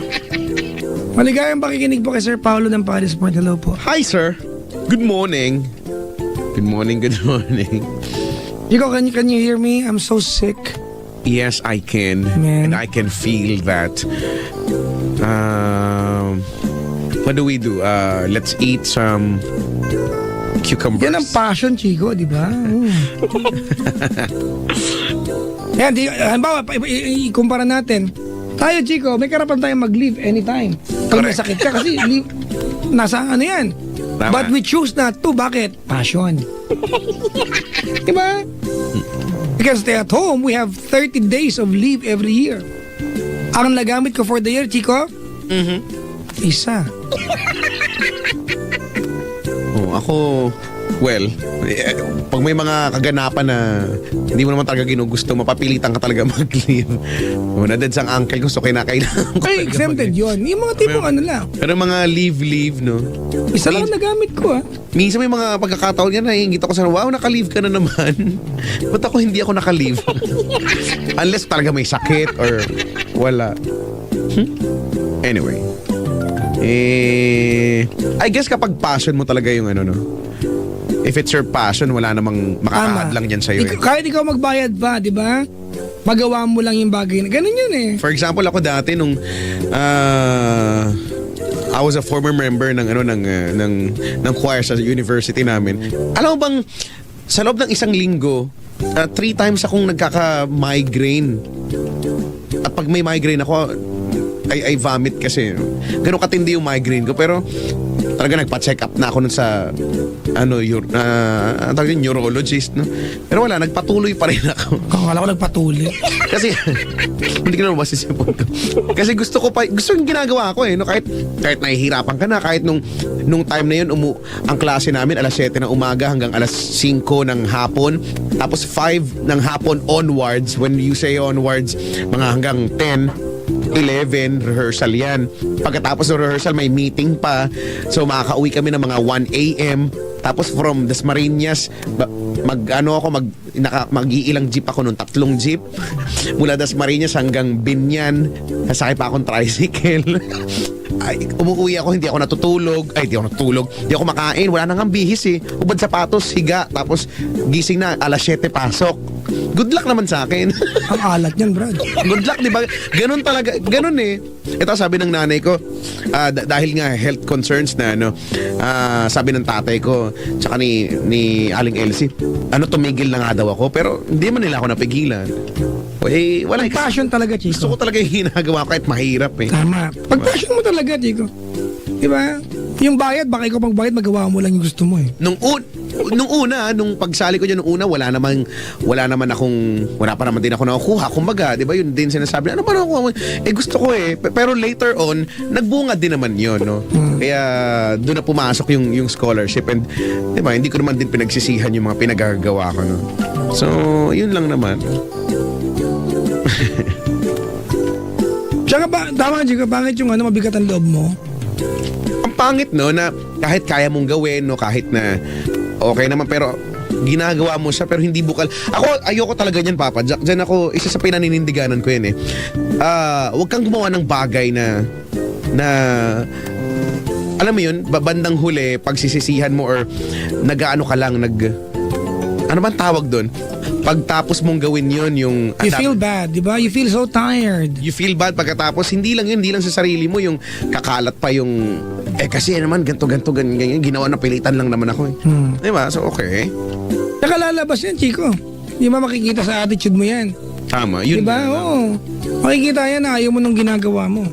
Maligayang pakikinig po kay Sir Paulo ng Paris Point. Hello po. Hi, sir. Good morning. Good morning. Chico, can you hear me? I'm so sick. Yes, I can. Man. And I can feel that. What do we do? Let's eat some cucumbers. Yan ang passion, Chico, di ba? Yan, halimbawa, ikumpara natin. Tayo, Chico, may karapan tayong mag-leave anytime. Kung may sakit ka, kasi nasa ano yan. Tama. But we choose not to. Bakit? Passion. Diba? Because stay at home, we have 30 days of leave every year. Ang nagamit ko for the year, Chico? Isa. Oh, ako, well, pag may mga kaganapan na hindi mo naman talaga ginugusto, mapapilitan ka talaga mag-leave. Na dead sang uncle ko, so kinakailangan ko Ay, talaga exempted mag-leave. yun. Yung mga tipong ano lang. Pero mga leave, no? Isa lang ang nagamit ko, ah. Minsan may mga pagkakataon yan, naiingit ako sa, wow, naka-leave ka na naman. Ba't ako hindi ako naka-leave? Unless talaga may sakit or wala. Anyway. I guess kapag passion mo talaga yung ano, no? If it's your passion, wala namang makakahad lang yan sa'yo. Kahit ikaw magbayad pa, di ba? Magawa mo lang yung bagay na. Ganun yun eh. For example, ako dati nung I was a former member ng ng choir sa university namin. Alam mo bang sa loob ng isang linggo, 3 times akong nagkaka-migraine. At pag may migraine ako, I vomit kasi. Ganun katindi yung migraine ko, pero talaga nagpa-check up na ako nun sa tawag yun, neurologist, no? Pero wala, nagpatuloy pa rin ako. Kala ko nagpatuloy. Kasi hindi ko na masisipon ko. Kasi gusto yung ginagawa ko eh, no? Kahit nahihirapan ka na, kahit nung time na yun ang klase namin alas 7 ng umaga hanggang alas 5 ng hapon, tapos 5 ng hapon onwards. When you say onwards, mga hanggang 10 11, rehearsal yan. Pagkatapos ng rehearsal, may meeting pa. So, makakauwi kami ng mga 1 a.m. Tapos from Dasmariñas, mag-iilang jeep ako nun, 3 jeep. Mula Dasmariñas hanggang Binyan. Sasakay pa akong tricycle. Ay, umuwi ako, hindi ako natutulog. Hindi ako makain, wala nang bihis eh. Ubad sapatos, higa, tapos gising na, alas 7 pasok. Good luck naman sa akin. Ang alat niyan, Brad. Good luck, di ba? Ganun talaga, ganun eh. Ito sabi ng nanay ko, dahil nga health concerns na sabi ng tatay ko, tsaka ni Aling Elsie, tumigil na nga daw ako, pero hindi man nila ako napigilan. Wala. Ang passion talaga, Chico. Gusto ko talaga yung ginagawa kahit mahirap eh. Tama. Pag passion mo talaga, Chico. Di ba? Yung bayad, baka ikaw pagbayad, magawa mo lang yung gusto mo eh. Nung pagsali ko dyan, wala pa naman din ako nakukuha. Kumbaga, di ba, yun din sinasabi, ano ba nakukuha mo? Gusto ko eh. Pero later on, nagbunga din naman yun, no? Kaya, doon na pumasok yung scholarship. And, di ba, hindi ko naman din pinagsisihan yung mga pinagagawa ko, no? So, yun lang naman. Tsaka ba, tama, Chico, pangit yung mabigat ang loob mo. Ang pangit, no, na kahit kaya mong gawin, no, kahit na okay naman, pero ginagawa mo siya pero hindi bukal. Ako, ayoko talaga niyan, Papa. Diyan ako, isa sa pinaninindiganan ko yan eh. Huwag kang gumawa ng bagay na alam mo yun, bandang huli, pagsisisihan mo or nag-ano ka lang, ano bang tawag doon? Pagtapos mong gawin yun, yung... You feel bad, di ba? You feel so tired. You feel bad pagkatapos, hindi lang sa sarili mo, yung kakalat pa yung, kasi naman, ganito, ganyan, ginawa na pilitan lang naman ako eh. Di ba? So, okay. Tsaka lalabas yan, Chico. Di ba makikita sa attitude mo yan? Tama, yun. Di ba? Oo. Makikita yan na ayaw mo nung ginagawa mo.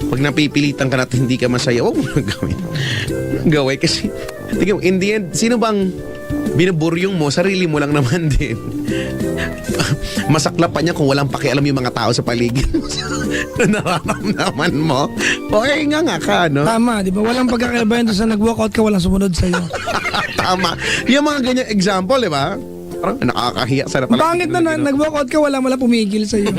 Pag napipilitan ka na at hindi ka masaya, huwag mo nang gawin. Gawin kasi, tingnan mo, in the end, sino bang binuburyong mo? Sarili mo lang naman din. Masaklap pa niya kung walang pakialam yung mga tao sa paligid mo. Nararamdaman mo. Okay nga ka, no? Tama, di ba? Walang pagkakaiba yan sa nag-walkout ka, walang sumunod sa'yo. Tama. Yung mga ganyang example, di ba? Parang nakakahiya sa pala. Pangit na nag-walkout ka, wala pumigil sa'yo.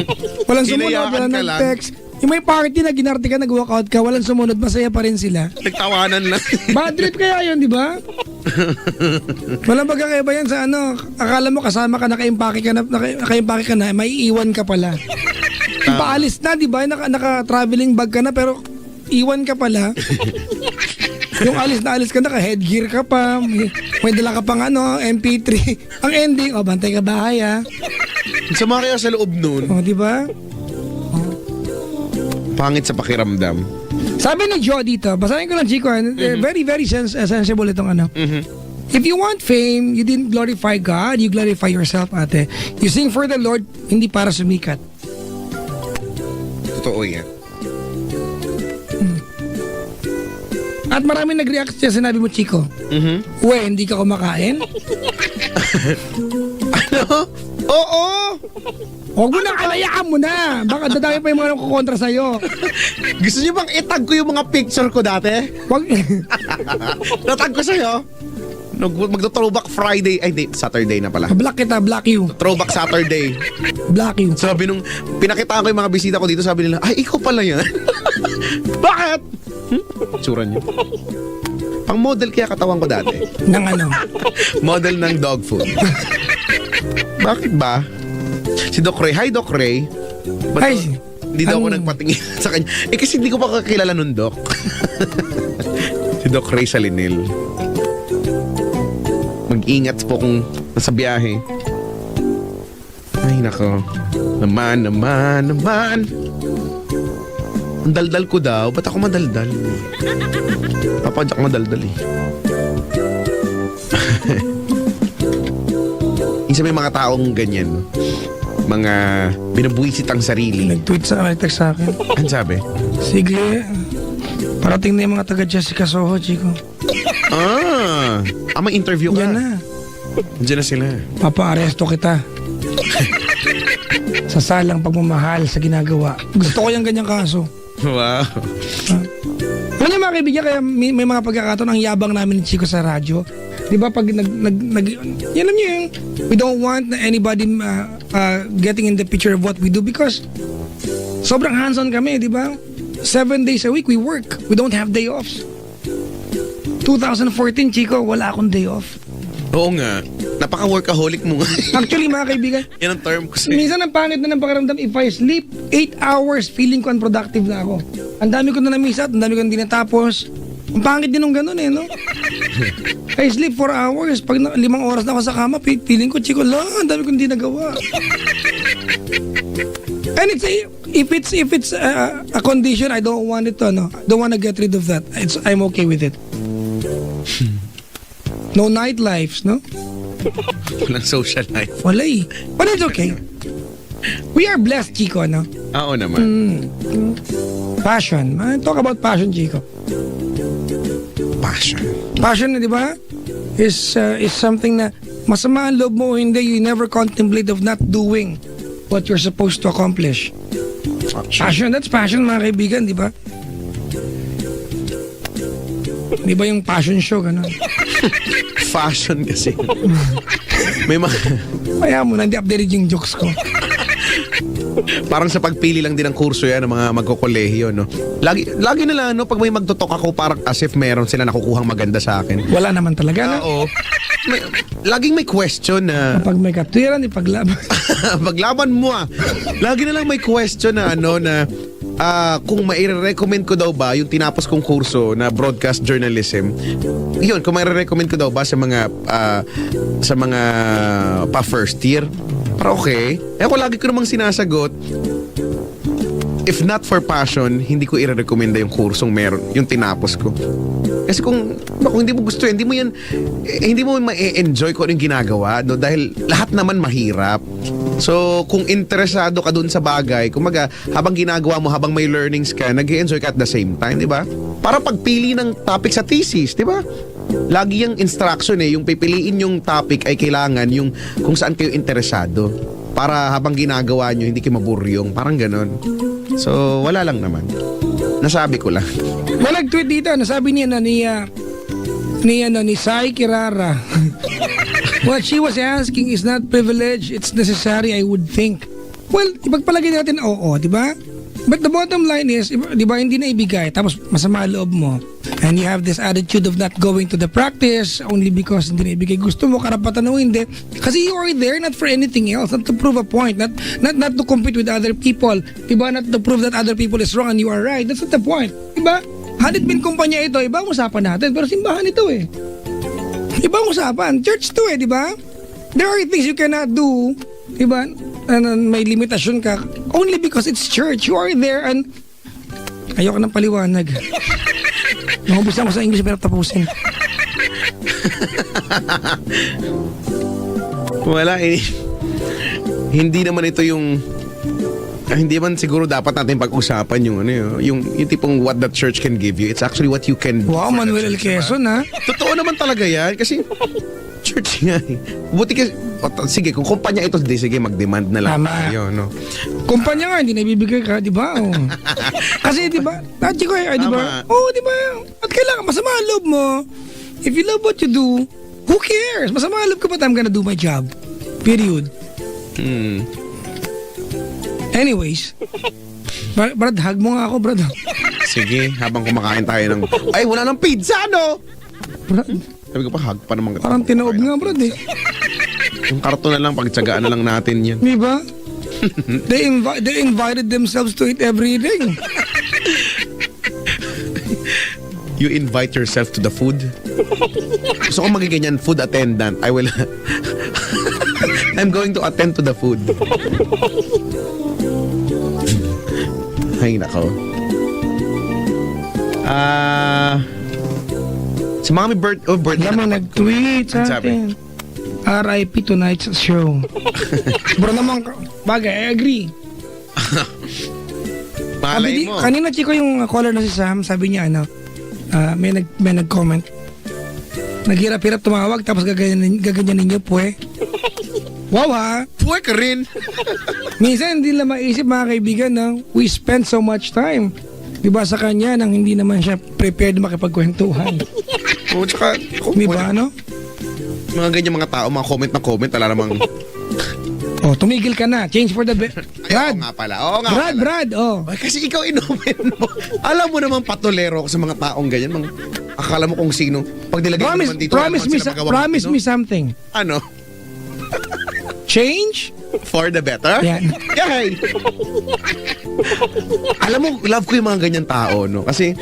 Walang sumunod, Hinayaan walang ka lang. nag-text. Yung may party na ginarte ka, nag-walkout ka, walang sumunod, masaya pa rin sila. Nagtawanan lang. Bad trip kaya yun, di ba? Walang pagkakaiba yan sa akala mo kasama ka, nakaimpake ka na, may iwan ka pala. Paalis na, di ba? Naka-traveling bag ka na, pero iwan ka pala. Yung alis ka, naka-headgear ka pa, may dala ka pang MP3. Ang ending, bantay ka bahay Sama kaya sa loob nun. di ba? Pangit sa pakiramdam. Sabi ni Joe dito, basahin ko lang, Chico, very, very sensible itong If you want fame, you didn't glorify God, you glorify yourself, ate. You sing for the Lord, hindi para sumikat. Totoo yan. At marami nag-react sa sinabi mo, Chico. We, hindi ka kumakain? Ano? Oo! Huwag mo na, kalayaan mo na. Baka dadami pa yung mga kukontra sa'yo. Gusto niyo bang itag ko yung mga picture ko dati? Huwag. Natag ko sa'yo? Magto-throwback Friday. Ay, hindi. Saturday na pala. Block kita, block you. Throwback Saturday. Block you. Sabi nung, pinakitaan ko yung mga bisita ko dito, sabi nila, ay, ikaw pala yan. Bakit? Tsura niyo. Pang model kaya katawan ko dati. Nang ano? Model ng dog food. Bakit ba? Si Doc Ray. Hi, Doc Ray. Ba't Hi. hindi daw ako Ano? nagpatingin sa kanya. Eh kasi hindi ko pa kakilala nun, Doc. Si Doc Ray Salinil. Mag-ingat po kung nasa biyahe. Ay, nako. Naman. Ang daldal ko daw. Ba't ako madaldal? Papadyak madaldal eh. Isa may mga taong ganyan. No? Mga binabuisit ang sarili. Nag-tweet sa text sa akin. Ano sabi? Sige, parating na yung mga taga Jessica Soho, Chico. May interview ka. Yan na. Diyan na sila. Papa-aresto kita. Sa salang pagmamahal sa ginagawa. Gusto ko yung ganyang kaso. Wow. Alam niyo mga kaibigan, kaya may mga pagkakataon ang yabang namin ni Chico sa radyo. Di ba pag yan alam niyo yung we don't want anybody getting in the picture of what we do because sobrang hands-on kami, di ba? 7 days a week we work. We don't have day offs. 2014, Chico, wala akong day off. Oo nga. Napaka-workaholic mo nga. Actually, mga kaibigan, Yan ang term ko sa'yo. minsan ang pangit na ng pakiramdam, if I sleep 8 hours, feeling ko unproductive na ako. Ang dami ko na na-miss out, ang dami ko na hindi natapos. Ang pangit din ng ganun eh, no? I sleep 4 hours, pag 5 oras na ako sa kama, feeling ko, Chico, ang dami ko hindi nagawa. And if it's a condition, I don't want it to, no? I don't want to get rid of that. I'm okay with it. No nightlives, no? Walang social life. Wala eh. But it's okay. We are blessed, Chico, no? Oo naman. Passion. Talk about passion, Chico. Passion. Passion, di ba? Is something na masama ang loob mo o hindi, you never contemplate of not doing what you're supposed to accomplish. Passion, that's passion, mga kaibigan, di ba? Di ba yung passion show, gano'n? Fashion kasi. May mga... Kaya mo na, hindi updated yung jokes ko. Parang sa pagpili lang din ng kurso yan ng mga magkokolehiyo, no? Lagi nila, no? Pag may magtutok ako, parang as if meron sila nakukuhang maganda sa akin. Wala naman talaga, no? Oo. Laging may question na... Kapag may katwiran, ipaglaban. Paglaban mo Lagi na lang may question na ano na kung mai-recommend ko daw ba yung tinapos kong kurso na broadcast journalism. Yun, kung mai-recommend ko daw ba sa mga pa first year. Para okay. Eh ako lagi ko namang sinasagot, if not for passion, hindi ko i-recommenda yung kursong meron, yung tinapos ko. Kasi kung hindi mo gusto, hindi mo ma-enjoy kung ano yung ginagawa, no? Dahil lahat naman mahirap. So, kung interesado ka dun sa bagay, kumaga, habang ginagawa mo, habang may learnings ka, nag-enjoy ka at the same time, di ba? Para pagpili ng topic sa thesis, di ba? Lagi yung instruction yung pipiliin yung topic ay kailangan yung kung saan kayo interesado. Para habang ginagawa nyo, hindi kayo maburyong. Parang ganon. So, wala lang naman. Nasabi ko lang. May nag-tweet dito, nasabi niya na ni Sai Kirara. What she was asking is not privilege, it's necessary, I would think. Well, ipagpalagay natin oo, di ba? But the bottom line is, di ba, hindi na ibigay, tapos masama loob mo. And you have this attitude of not going to the practice only because hindi na ibigay. Gusto mo, karapatan mo, hindi. Kasi you are there not for anything else, not to prove a point, not to compete with other people. Di ba? Not to prove that other people is wrong and you are right. That's not the point. Di ba? Hadid bin kumpanya ito, ibang usapan natin, pero simbahan ito eh. Ibang usapan. Church to di ba? There are things you cannot do, di ba? May limitasyon ka. Only because it's church. You are there and... Ayoko ng paliwanag. Nakubusan ko sa English pero tapusin. Wala eh. Hindi naman ito yung hindi man siguro dapat natin pag-usapan yung yung tipong what the church can give you. It's actually what you can do Wow, for the Manuel L. church, Quezon, ha? Totoo naman talaga yan kasi church nga eh. Buti kasi, sige, kung kumpanya ito, sige, mag-demand na lang Tama. tayo, no? Kumpanya nga, hindi nabibigay ka, di ba? Oh. Kasi, di ba? Tachi ko eh, di ba? Tama. Oo, di ba? At kailangan, masama ang loob mo. If you love what you do, who cares? Masama ang loob ka, but I'm gonna do my job. Period. Anyways, Brad, hug mo nga ako, Brad. Sige, habang kumakain tayo ng, ay, wala ng pizza, no? Brad, Sabi ko pa, hug pa naman. parang tinaob nga, Brad eh. Yung karton na lang, pagtsagaan na lang natin yan. Di ba? They invited themselves to it every day. You invite yourself to the food. Gusto ko magiganyan, food attendant. I will... I'm going to attend to the food. Ay, nako. Sa mga may birthday Alam mo, na nag-tweet sa Ano sabi? atin. RIP tonight's show. Bro naman, bagay, I agree. malay mo. Kanina, Chico, yung caller na si Sam, sabi niya, may nag-comment. Naghirap-hirap tumawag, tapos gaganyanin ninyo, pwe. Wow, ha? Puwe ka rin. Minsan, hindi lang maisip, mga kaibigan, na we spend so much time. Diba sa kanya, nang hindi naman siya prepared makipagkwentuhan. O, tsaka, Diba, ano? mga ganyan mga tao, mga comment na comment, wala namang... Oh, tumigil ka na. Change for the Ay, Brad. oo nga pala. Oo nga pala. Brad, oh. Ay, kasi ikaw inumin mo. Alam mo naman patolero ako sa mga taong ganyan. Akala mo kung sino. Pag nilagay mo naman dito, Promise me something. Ano? Change? For the better? Yan. Yay! Alam mo, love ko yung mga ganyan tao, no? Kasi,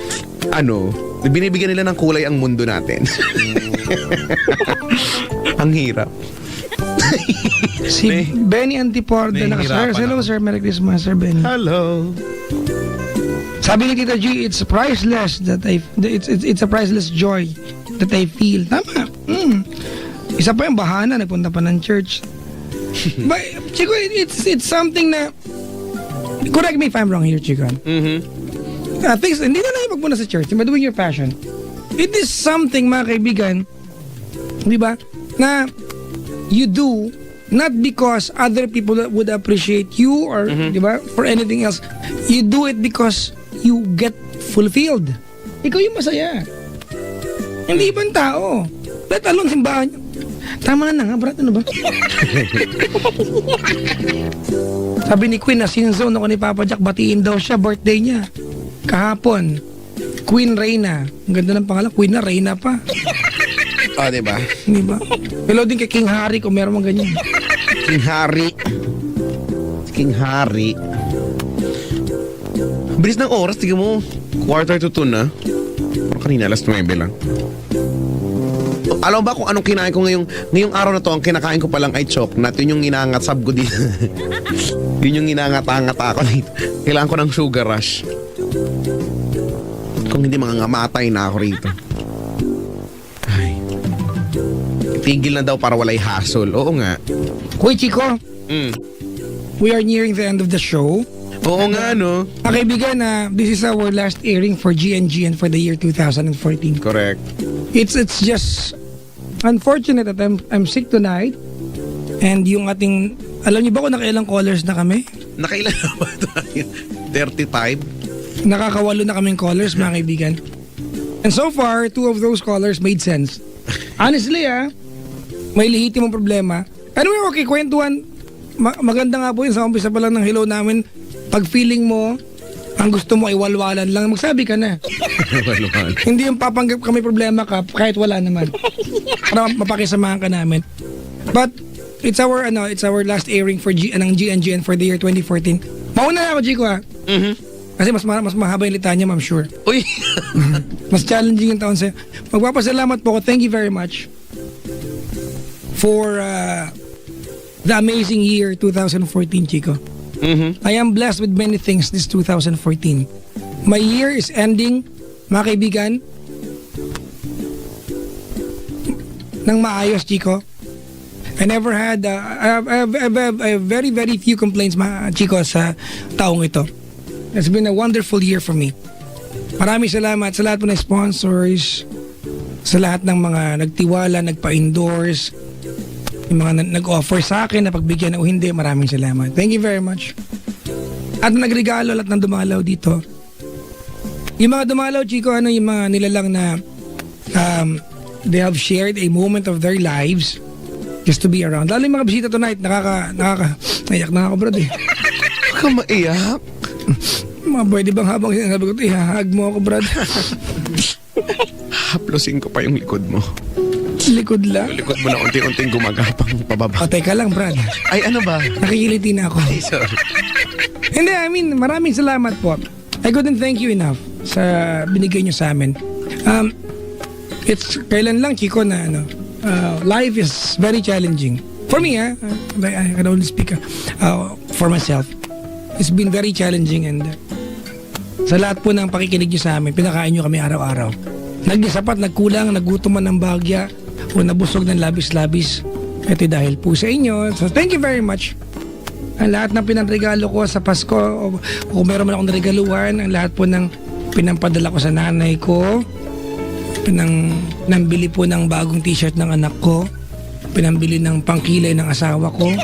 binibigyan nila ng kulay ang mundo natin. Ang hirap. Si Benny Antiporda Nahihirapan Hello, ako. sir. Merry Christmas, Sir Benny. Hello. Sabi ni Tita G, it's priceless it's a priceless joy that I feel. Tama. Isa pa yung bahana, nagpunta pa ng church. But, Chico, it's something na, correct me if I'm wrong here, Chico. Things, hindi na lang magmuna sa church, but doing your passion. It is something, mga kaibigan, di ba, na you do not because other people would appreciate you or, di ba, for anything else. You do it because you get fulfilled. Ikaw yung masaya. Hindi ibang tao. Let alone simbahan. Tama na nga, Brad, ano ba? Sabi ni Queen, na sinzone ako ni Papa Jack, batiin daw siya, birthday niya. Kahapon, Queen Reyna. Ang ganda ng pangalan, Queen na, Reyna pa. O, diba? Hindi ba? Hello din kay King Harry kung meron mang ganyan. King Harry. King Harry. Bilis ng oras, tignan mo. 1:45 na. Pero kanina, alas 9 lang. Alam mo ba kung anong kinain ko ngayong araw na to, ang kinakain ko palang ay choknat. Yun yung inangatsab ko dito. Yun yung inangat-angat ako dito. Kailangan ko ng sugar rush. Kung hindi, mangangamatay na ako rito. Ay. Tigil na daw para walay hassle. Oo nga. Kuya Chico, Mm. we are nearing the end of the show. Oo nga, no? Mga kaibigan, this is our last airing for GNGN for the year 2014. Correct. It's just unfortunate that I'm sick tonight. And yung ating, alam niyo ba kung nakailang callers na kami? Nakailan na ba tayo? 35? Nakakawalo na kaming callers, mga kaibigan. And so far, 2 of those callers made sense. Honestly, may lehitimong problema. Anyway, okay, kwentuhan. Maganda nga po yun sa umpisa pa lang ng hello namin. Pag feeling mo, ang gusto mo ay walwalan lang, magsabi ka na. Walwalan. Hindi yung papanggap kami problema ka kahit wala naman. Para mapakisamahan ka namin. But it's our last airing for ng GNGN for the year 2014. Mauna na ako, Chico, ha? Kasi mas mahaba yung litanya, I'm sure. Uy! Mas challenging yung taon sa'yo. Magpapasalamat po ako. Thank you very much for the amazing year 2014, Chico. I am blessed with many things this 2014. My year is ending, mga kaibigan. ng maayos, Chico. I never had, I have very, very few complaints, Chico, sa taong ito. It's been a wonderful year for me. Maraming salamat sa lahat po ng sponsors, sa lahat ng mga nagtiwala, nagpa-endorse, yung mga nag-offer sa akin na pagbigyan o hindi. Maraming salamat. Thank you very much. At nagregalo lahat ng dumalaw dito. Yung mga dumalaw, Chico, yung mga nilalang na they have shared a moment of their lives just to be around. Lalo yung mga bisita tonight, naiyak na ako, brad eh. Huwag ka maiyak. Mga pwede bang habang sinasabi ko, ihahag mo ako, brad. Haplosin ko pa yung likod mo. Likod lang. Yung likod mo na unti-unting gumagapang pababa. O, teka lang, brad. Ay, ano ba? Nakikiliti na ako. Ay, sorry. Hindi, I mean, maraming salamat po. I couldn't thank you enough sa binigay nyo sa amin. It's kailan lang, Chico, na life is very challenging. For me, I can only speak for myself. It's been very challenging and sa lahat po ng pakikinig nyo sa amin, pinakain nyo kami araw-araw. Nagdisapat, nagkulang, nagutom man ng bagya o nabusog ng labis-labis. Ito dahil po sa inyo. So thank you very much. Ang lahat ng pinanregalo ko sa Pasko o kung meron man akong naregaluhan, ang lahat po ng pinampadala ko sa nanay ko, pinambili po ng bagong t-shirt ng anak ko, pinambili ng pangkilay ng asawa ko.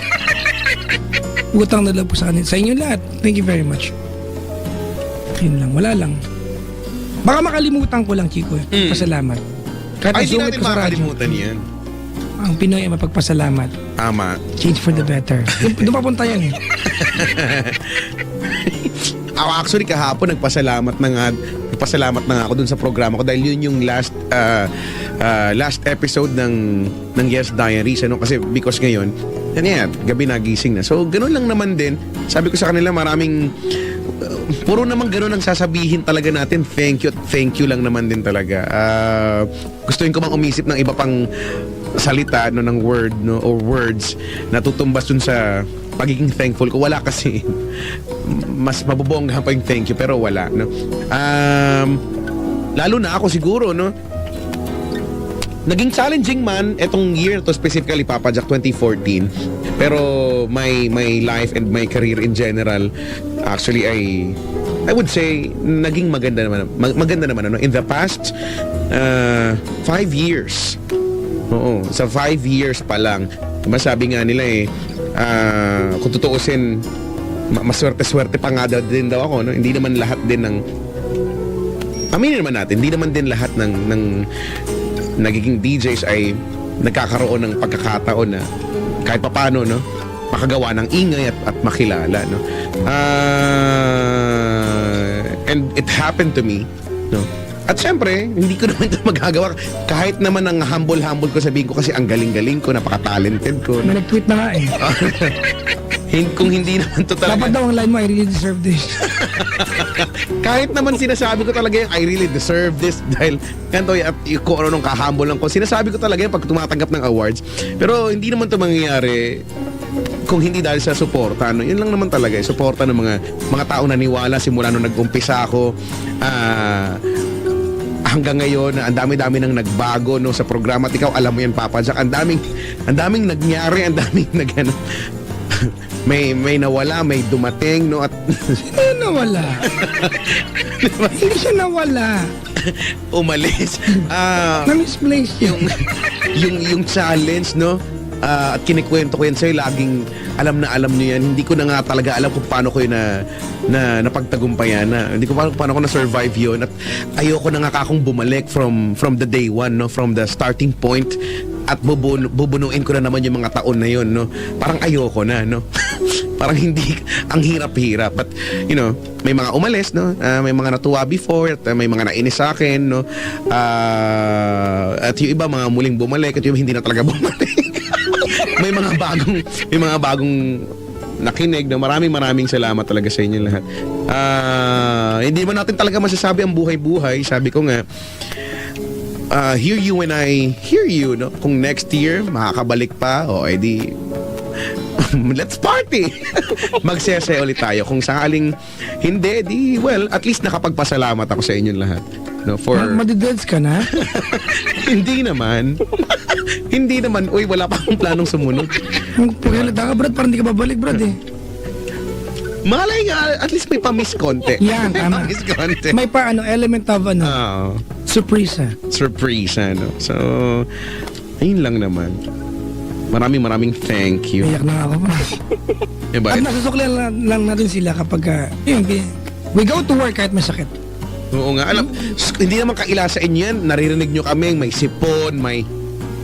Utang na lang po sa inyo lahat. Thank you very much. Yun lang, wala lang. Baka makalimutan ko lang, Chico. Pasalamat. Kahit Ay, di nasungit natin ko sa radyo. makakalimutan yan. Ang Pinoy ay mapagpasalamat. Tama. Change for the better. Doon papunta yan eh. Ako actually kahapon nagpasalamat na nga ako dun sa programa ko dahil yun yung last episode ng Yes Diaries, kasi because ngayon gabi nagising na. So ganoon lang naman din. Sabi ko sa kanila maraming puro naman ganoon ang sasabihin talaga natin. Thank you lang naman din talaga. Gustuin ko mang umisip ng iba pang salita ng word or words na tutumbas dun sa pagiging thankful ko. Wala kasi. Mas mabubongga pa yung thank you pero wala, lalo na ako siguro, naging challenging man etong year to, specifically Papa Jack 2014, pero my life and my career in general actually I would say naging maganda naman in the past 5 years. Oo, sa 5 years pa lang. Diba sabi nga nila kung tutuusin, maswerte-swerte pa nga din daw ako, Hindi naman lahat din ng aminin naman natin, hindi naman din lahat ng nagiging DJs ay nagkakaroon ng pagkakataon na kahit papaano, makagawa ng ingay at makilala, and it happened to me, At syempre, hindi ko naman ito magagawa. Kahit naman ang humble ko, sabihin ko kasi ang galing-galing ko, napaka-talented ko. May nag-tweet na nga eh. Kung hindi naman to talaga. Dapat daw ang line mo, I really deserve this. Kahit naman sinasabi ko talaga yung I really deserve this dahil ganito at kung ano nung kahumble lang ko. Sinasabi ko talaga yung pag tumatanggap ng awards. Pero hindi naman to mangyayari kung hindi dahil sa suporta. Yun lang naman talaga. Suporta ng mga taong naniwala simula nung nag-umpisa ako. Hanggang ngayon, ang dami-dami nang nagbago sa programa. At ikaw, alam mo yan, Papa Jack. Ang daming nangyari, ang daming may nawala, may dumating, at Sino nawala? Hindi siya nawala. umalis. Na-misplace yun. yung challenge, at kinikwento ko yan sa'yo, laging alam nyo yan. Hindi ko na nga talaga alam kung paano ko yun na napagtagumpayan. Hindi ko paano ko na-survive yun. At ayoko na nga akong bumalik from the day one, from the starting point. At bubunuin ko na naman yung mga taon na yun, Parang ayoko na, Parang hindi, ang hirap-hirap. But, may mga umalis, may mga natuwa before, at may mga nainis sa akin, at yung iba, mga muling bumalik, at yung hindi na talaga bumalik. may mga bagong nakinig na maraming salamat talaga sa inyo lahat. Hindi man natin talaga masasabi ang buhay-buhay. Sabi ko nga, hear you when I hear you, Kung next year makakabalik pa, edi let's party. Magsese ulit tayo. Kung sakaling hindi, di, well, at least nakapagpasalamat ako sa inyong lahat. No, for... Madideds ka na? Hindi naman. Hindi naman. Uy, wala pa akong planong sumunod. Pagkalita ka, Brad, parang di ka babalik, Brad eh. Malay nga, at least may pa-miss konti. Yan, May tama. pa-miss konti. May pa, element of, Oo. surprise. Surprise, ano. So, ayun lang naman. Maraming thank you. Iyak na ako. Diba? At nasusuklian lang natin sila kapag, yun, we go to work kahit may sakit. Oo nga. Alam, hindi naman kaila sa inyo yan. Naririnig nyo kami, may sipon, may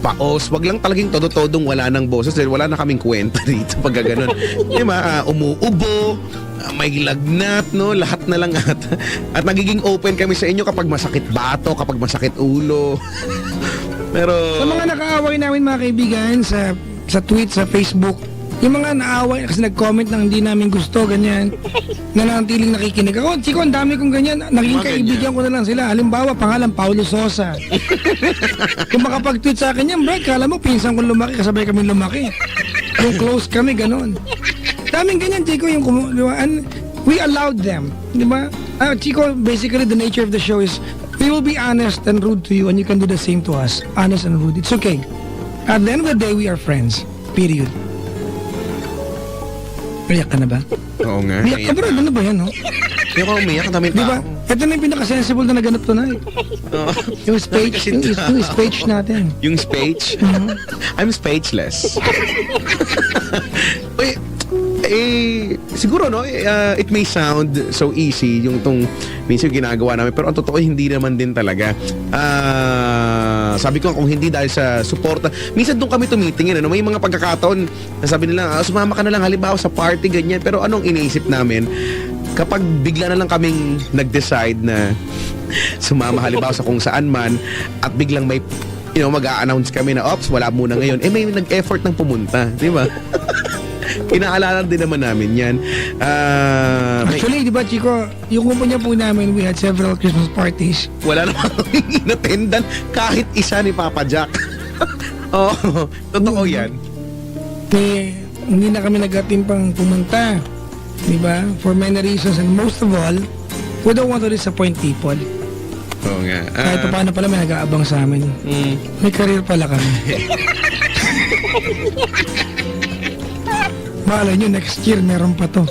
paos. Wag lang talagang todo-todong wala ng boses dahil wala na kaming kwenta dito pag gano'n. Diba? Umuubo, may lagnat, no? Lahat na lang at nagiging open kami sa inyo kapag masakit bato, kapag masakit ulo. Pero... Sa mga nakaaway namin mga kaibigan sa tweet, sa Facebook, yung mga naaway kasi nag-comment ng hindi namin gusto, ganyan, na nanatiling nakikinig. Ako, Chico, ang dami kong ganyan. Naging Mga kaibigan ko na lang sila. Halimbawa, pangalan, Paulo Sosa. Kung makapag-tweet sa akin yan, Brad, kala mo, pinsan kong lumaki, kasabay kami lumaki. Yung close kami, ganon. Daming ganyan, Chico, yung we allowed them. Di ba? Chico, basically, the nature of the show is we will be honest and rude to you and you can do the same to us. Honest and rude. It's okay. At the end of the day, we are friends. Period. Umiyak ka na ba? Oo nga. Umiyak ka, bro. Ano ba yan, no? Hindi ako umiyak. Ang daming Di ba? tao. Ito na yung pinaka-sensible na naganap tonight. Oo. Yung speech, Kasi yung speech natin. Yung speech? I'm speechless. Uy, siguro no, it may sound so easy yung tong minsan ginagawa namin pero ang totoo hindi naman din talaga. Sabi ko kung hindi dahil sa suporta, minsan doon kami tumitingin, ano, may mga pagkakataon na sabi nila, sumama ka na lang halimbawa sa party ganyan, pero anong iniisip namin kapag bigla na lang kaming nag-decide na sumama halimbawa sa kung saan man at biglang may mag-a-announce kami na ops, wala muna ngayon. May nag-effort ng pumunta, di ba? Inaalala din naman namin yan. Actually, di ba, Chico, yung kumpanya po namin, we had several Christmas parties. Wala naman kaming inattendan kahit isa ni Papa Jack. Oo, totoo yan. Hindi na kami nag-atimpang pumunta. Di ba? For many reasons and most of all, we don't want to disappoint people. Oo nga. Kahit pa paano pala may nag-aabang sa amin. May career pala kami. Malay nyo, next year meron pa to.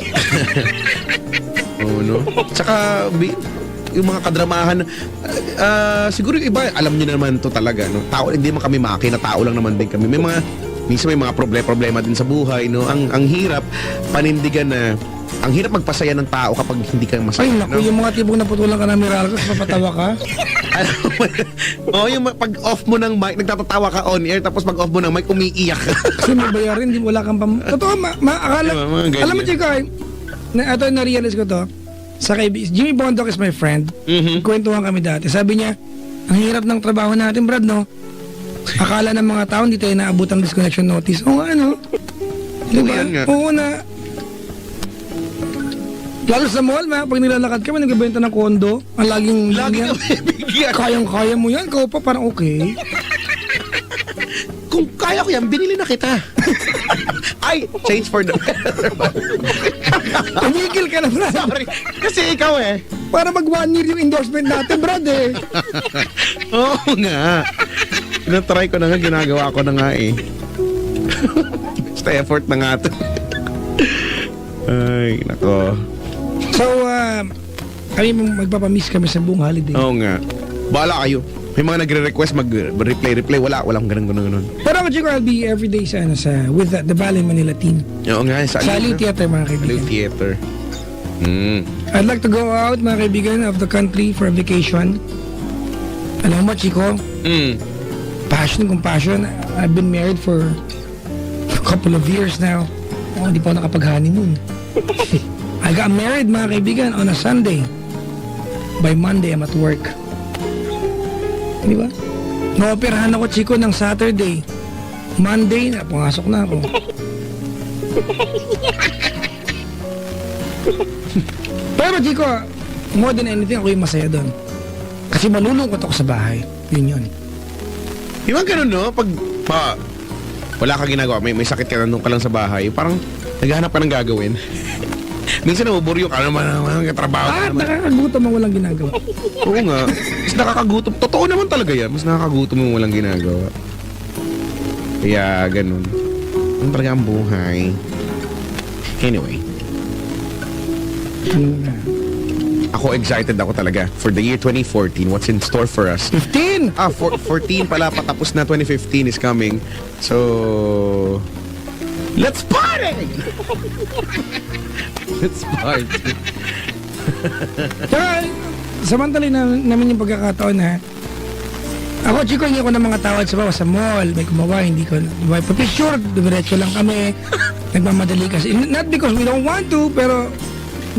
Oo, no? Tsaka, yung mga kadramahan, siguro yung iba, alam nyo naman to talaga, no? Tao, hindi man kami makina, tao lang naman din kami. Minsan may mga problema din sa buhay, no? Ang hirap, panindigan na, ang hirap magpasaya ng tao kapag hindi ka masaya. Ay, naku, yung mga tipong naputulan ka ng Meralcos, papatawa ka. Yung pag off mo ng mic, nagtatatawa ka on air, tapos pag off mo ng mic, umiiyak ka. Kasi may bayarin, wala kang Totoo, akala, Mga ganyan. alam mo, Chico, ito na-realize ko to, sa kaibigan, Jimmy Bondoc is my friend. Kwentuhan kami dati. Sabi niya, ang hirap ng trabaho natin, Brad, no? Akala ng mga tao, hindi tayo naabot ang disconnection notice. Oo nga, no? Diba? yan nga. Oo na. Lalo sa mall, pag nilalakad kami, nagbebenta ng kondo, ang laging Lagi ganyan. kami bigyan. Kayang-kaya mo yan, ikaw pa, parang okay. Kung kaya ko yan, binili na kita. Ay, change for the better. Tumigil ka na, Brad. Sorry. Kasi ikaw Para mag 1 year yung endorsement natin, Brad, eh. Oo nga. Tinatry ko na nga, ginagawa ko na nga Basta effort na nga ito. Ay, nako. So, kami magpapamiss kami sa buong holiday. Oo nga. Bahala kayo. May mga nagre-request mag-reply. Walang ganun. Pero ako, Chico, I'll be everyday with the Bali Manila team. Oo nga. Sa Aliw Theater, mga kaibigan. Aliw Theater. I'd like to go out, mga kaibigan, of the country for a vacation. Alam mo, Chico, passion kung passion. I've been married for a couple of years now. Hindi pa ako nakapag-honeymoon. I got married, mga kaibigan, on a Sunday. By Monday, I'm at work. Di ba? Naoperahan ako, Chico, ng Saturday. Monday, pumasok na ako. Pero, Chico, more than anything, ako yung masaya doon. Kasi malulungkot ako sa bahay. Yun. Di ba ganun, no? Pag wala ka ginagawa, may sakit ka, nandun ka lang sa bahay, parang naghahanap ka ng gagawin. Minsan nabuburyo ka naman katrabaho ka naman. Nakakagutom ang walang ginagawa. Oo nga. Mas nakakagutom. Totoo naman talaga yan. Mas nakakagutom yung walang ginagawa. Kaya, ganun. Ano talaga ang buhay? Anyway. Ako excited ako talaga for the year 2014. What's in store for us? 15! 14 pala. Patapos na 2015 is coming. So, let's party! Let's party. Tsaka, samantalin namin yung pagkakataon ha. Ako, Chico, hindi ako ng mga tawad sa mall. May kumawa, hindi ko. Diba? Picture, dumiretso lang kami. Nagmamadali kasi. Not because we don't want to, pero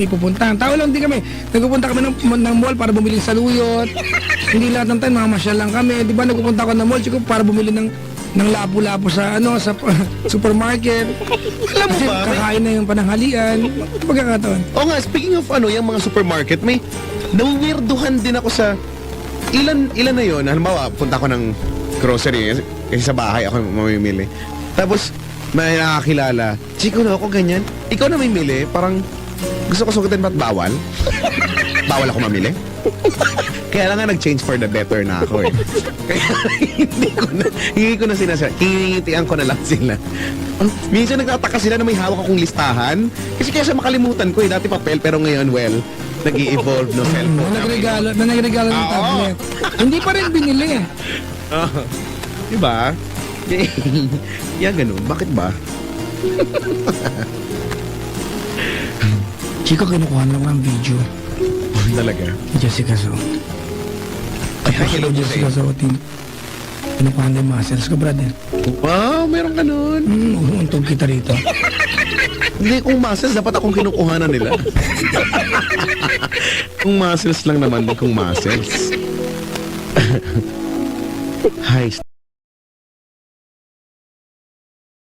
may pupuntahan. Tao lang din kami. Nagpupunta kami ng mall para bumili ng saluyot. Hindi lahat ng time, mga masyal lang kami. Diba, nagpupunta ako ng mall, Chico, para bumili ng lapu-lapu sa sa supermarket. Alam mo Kasi ba? kakain na yung pananghalian. Pagkakataon. Oo nga, speaking of yung mga supermarket, may nawirduhan din ako sa ilan na yon. Halimbawa, punta ako ng grocery kasi sa bahay ako mamimili. Tapos may nakakilala, Chico na ako ganyan. Ikaw na mamimili, parang gusto ko sugutin ba't bawal? Bawal ako mamili? Kaya lang nga nag-change for the better na ako eh. Kaya hindi ko na sinasabi. Hingitian ko na lang sila. Minsan nagtataka sila na may hawak akong listahan. Kasi kaya sa makalimutan ko eh. Dati papel pero ngayon, well, nag-i-evolve no cellphone. Nagregalo ng tablet. Hindi pa rin binili eh. Diba? Kaya ganun. Bakit ba? Chico, kinukuha na lang ang video. Talaga. Jessica So. Hello, Jessica So. Kinukuha na yung muscles ko, brother. Wow, meron ganun. Uuntog kita rito. Hindi, kung muscles, dapat akong kinukuhanan nila. Kung muscles lang naman, kung muscles. Hi,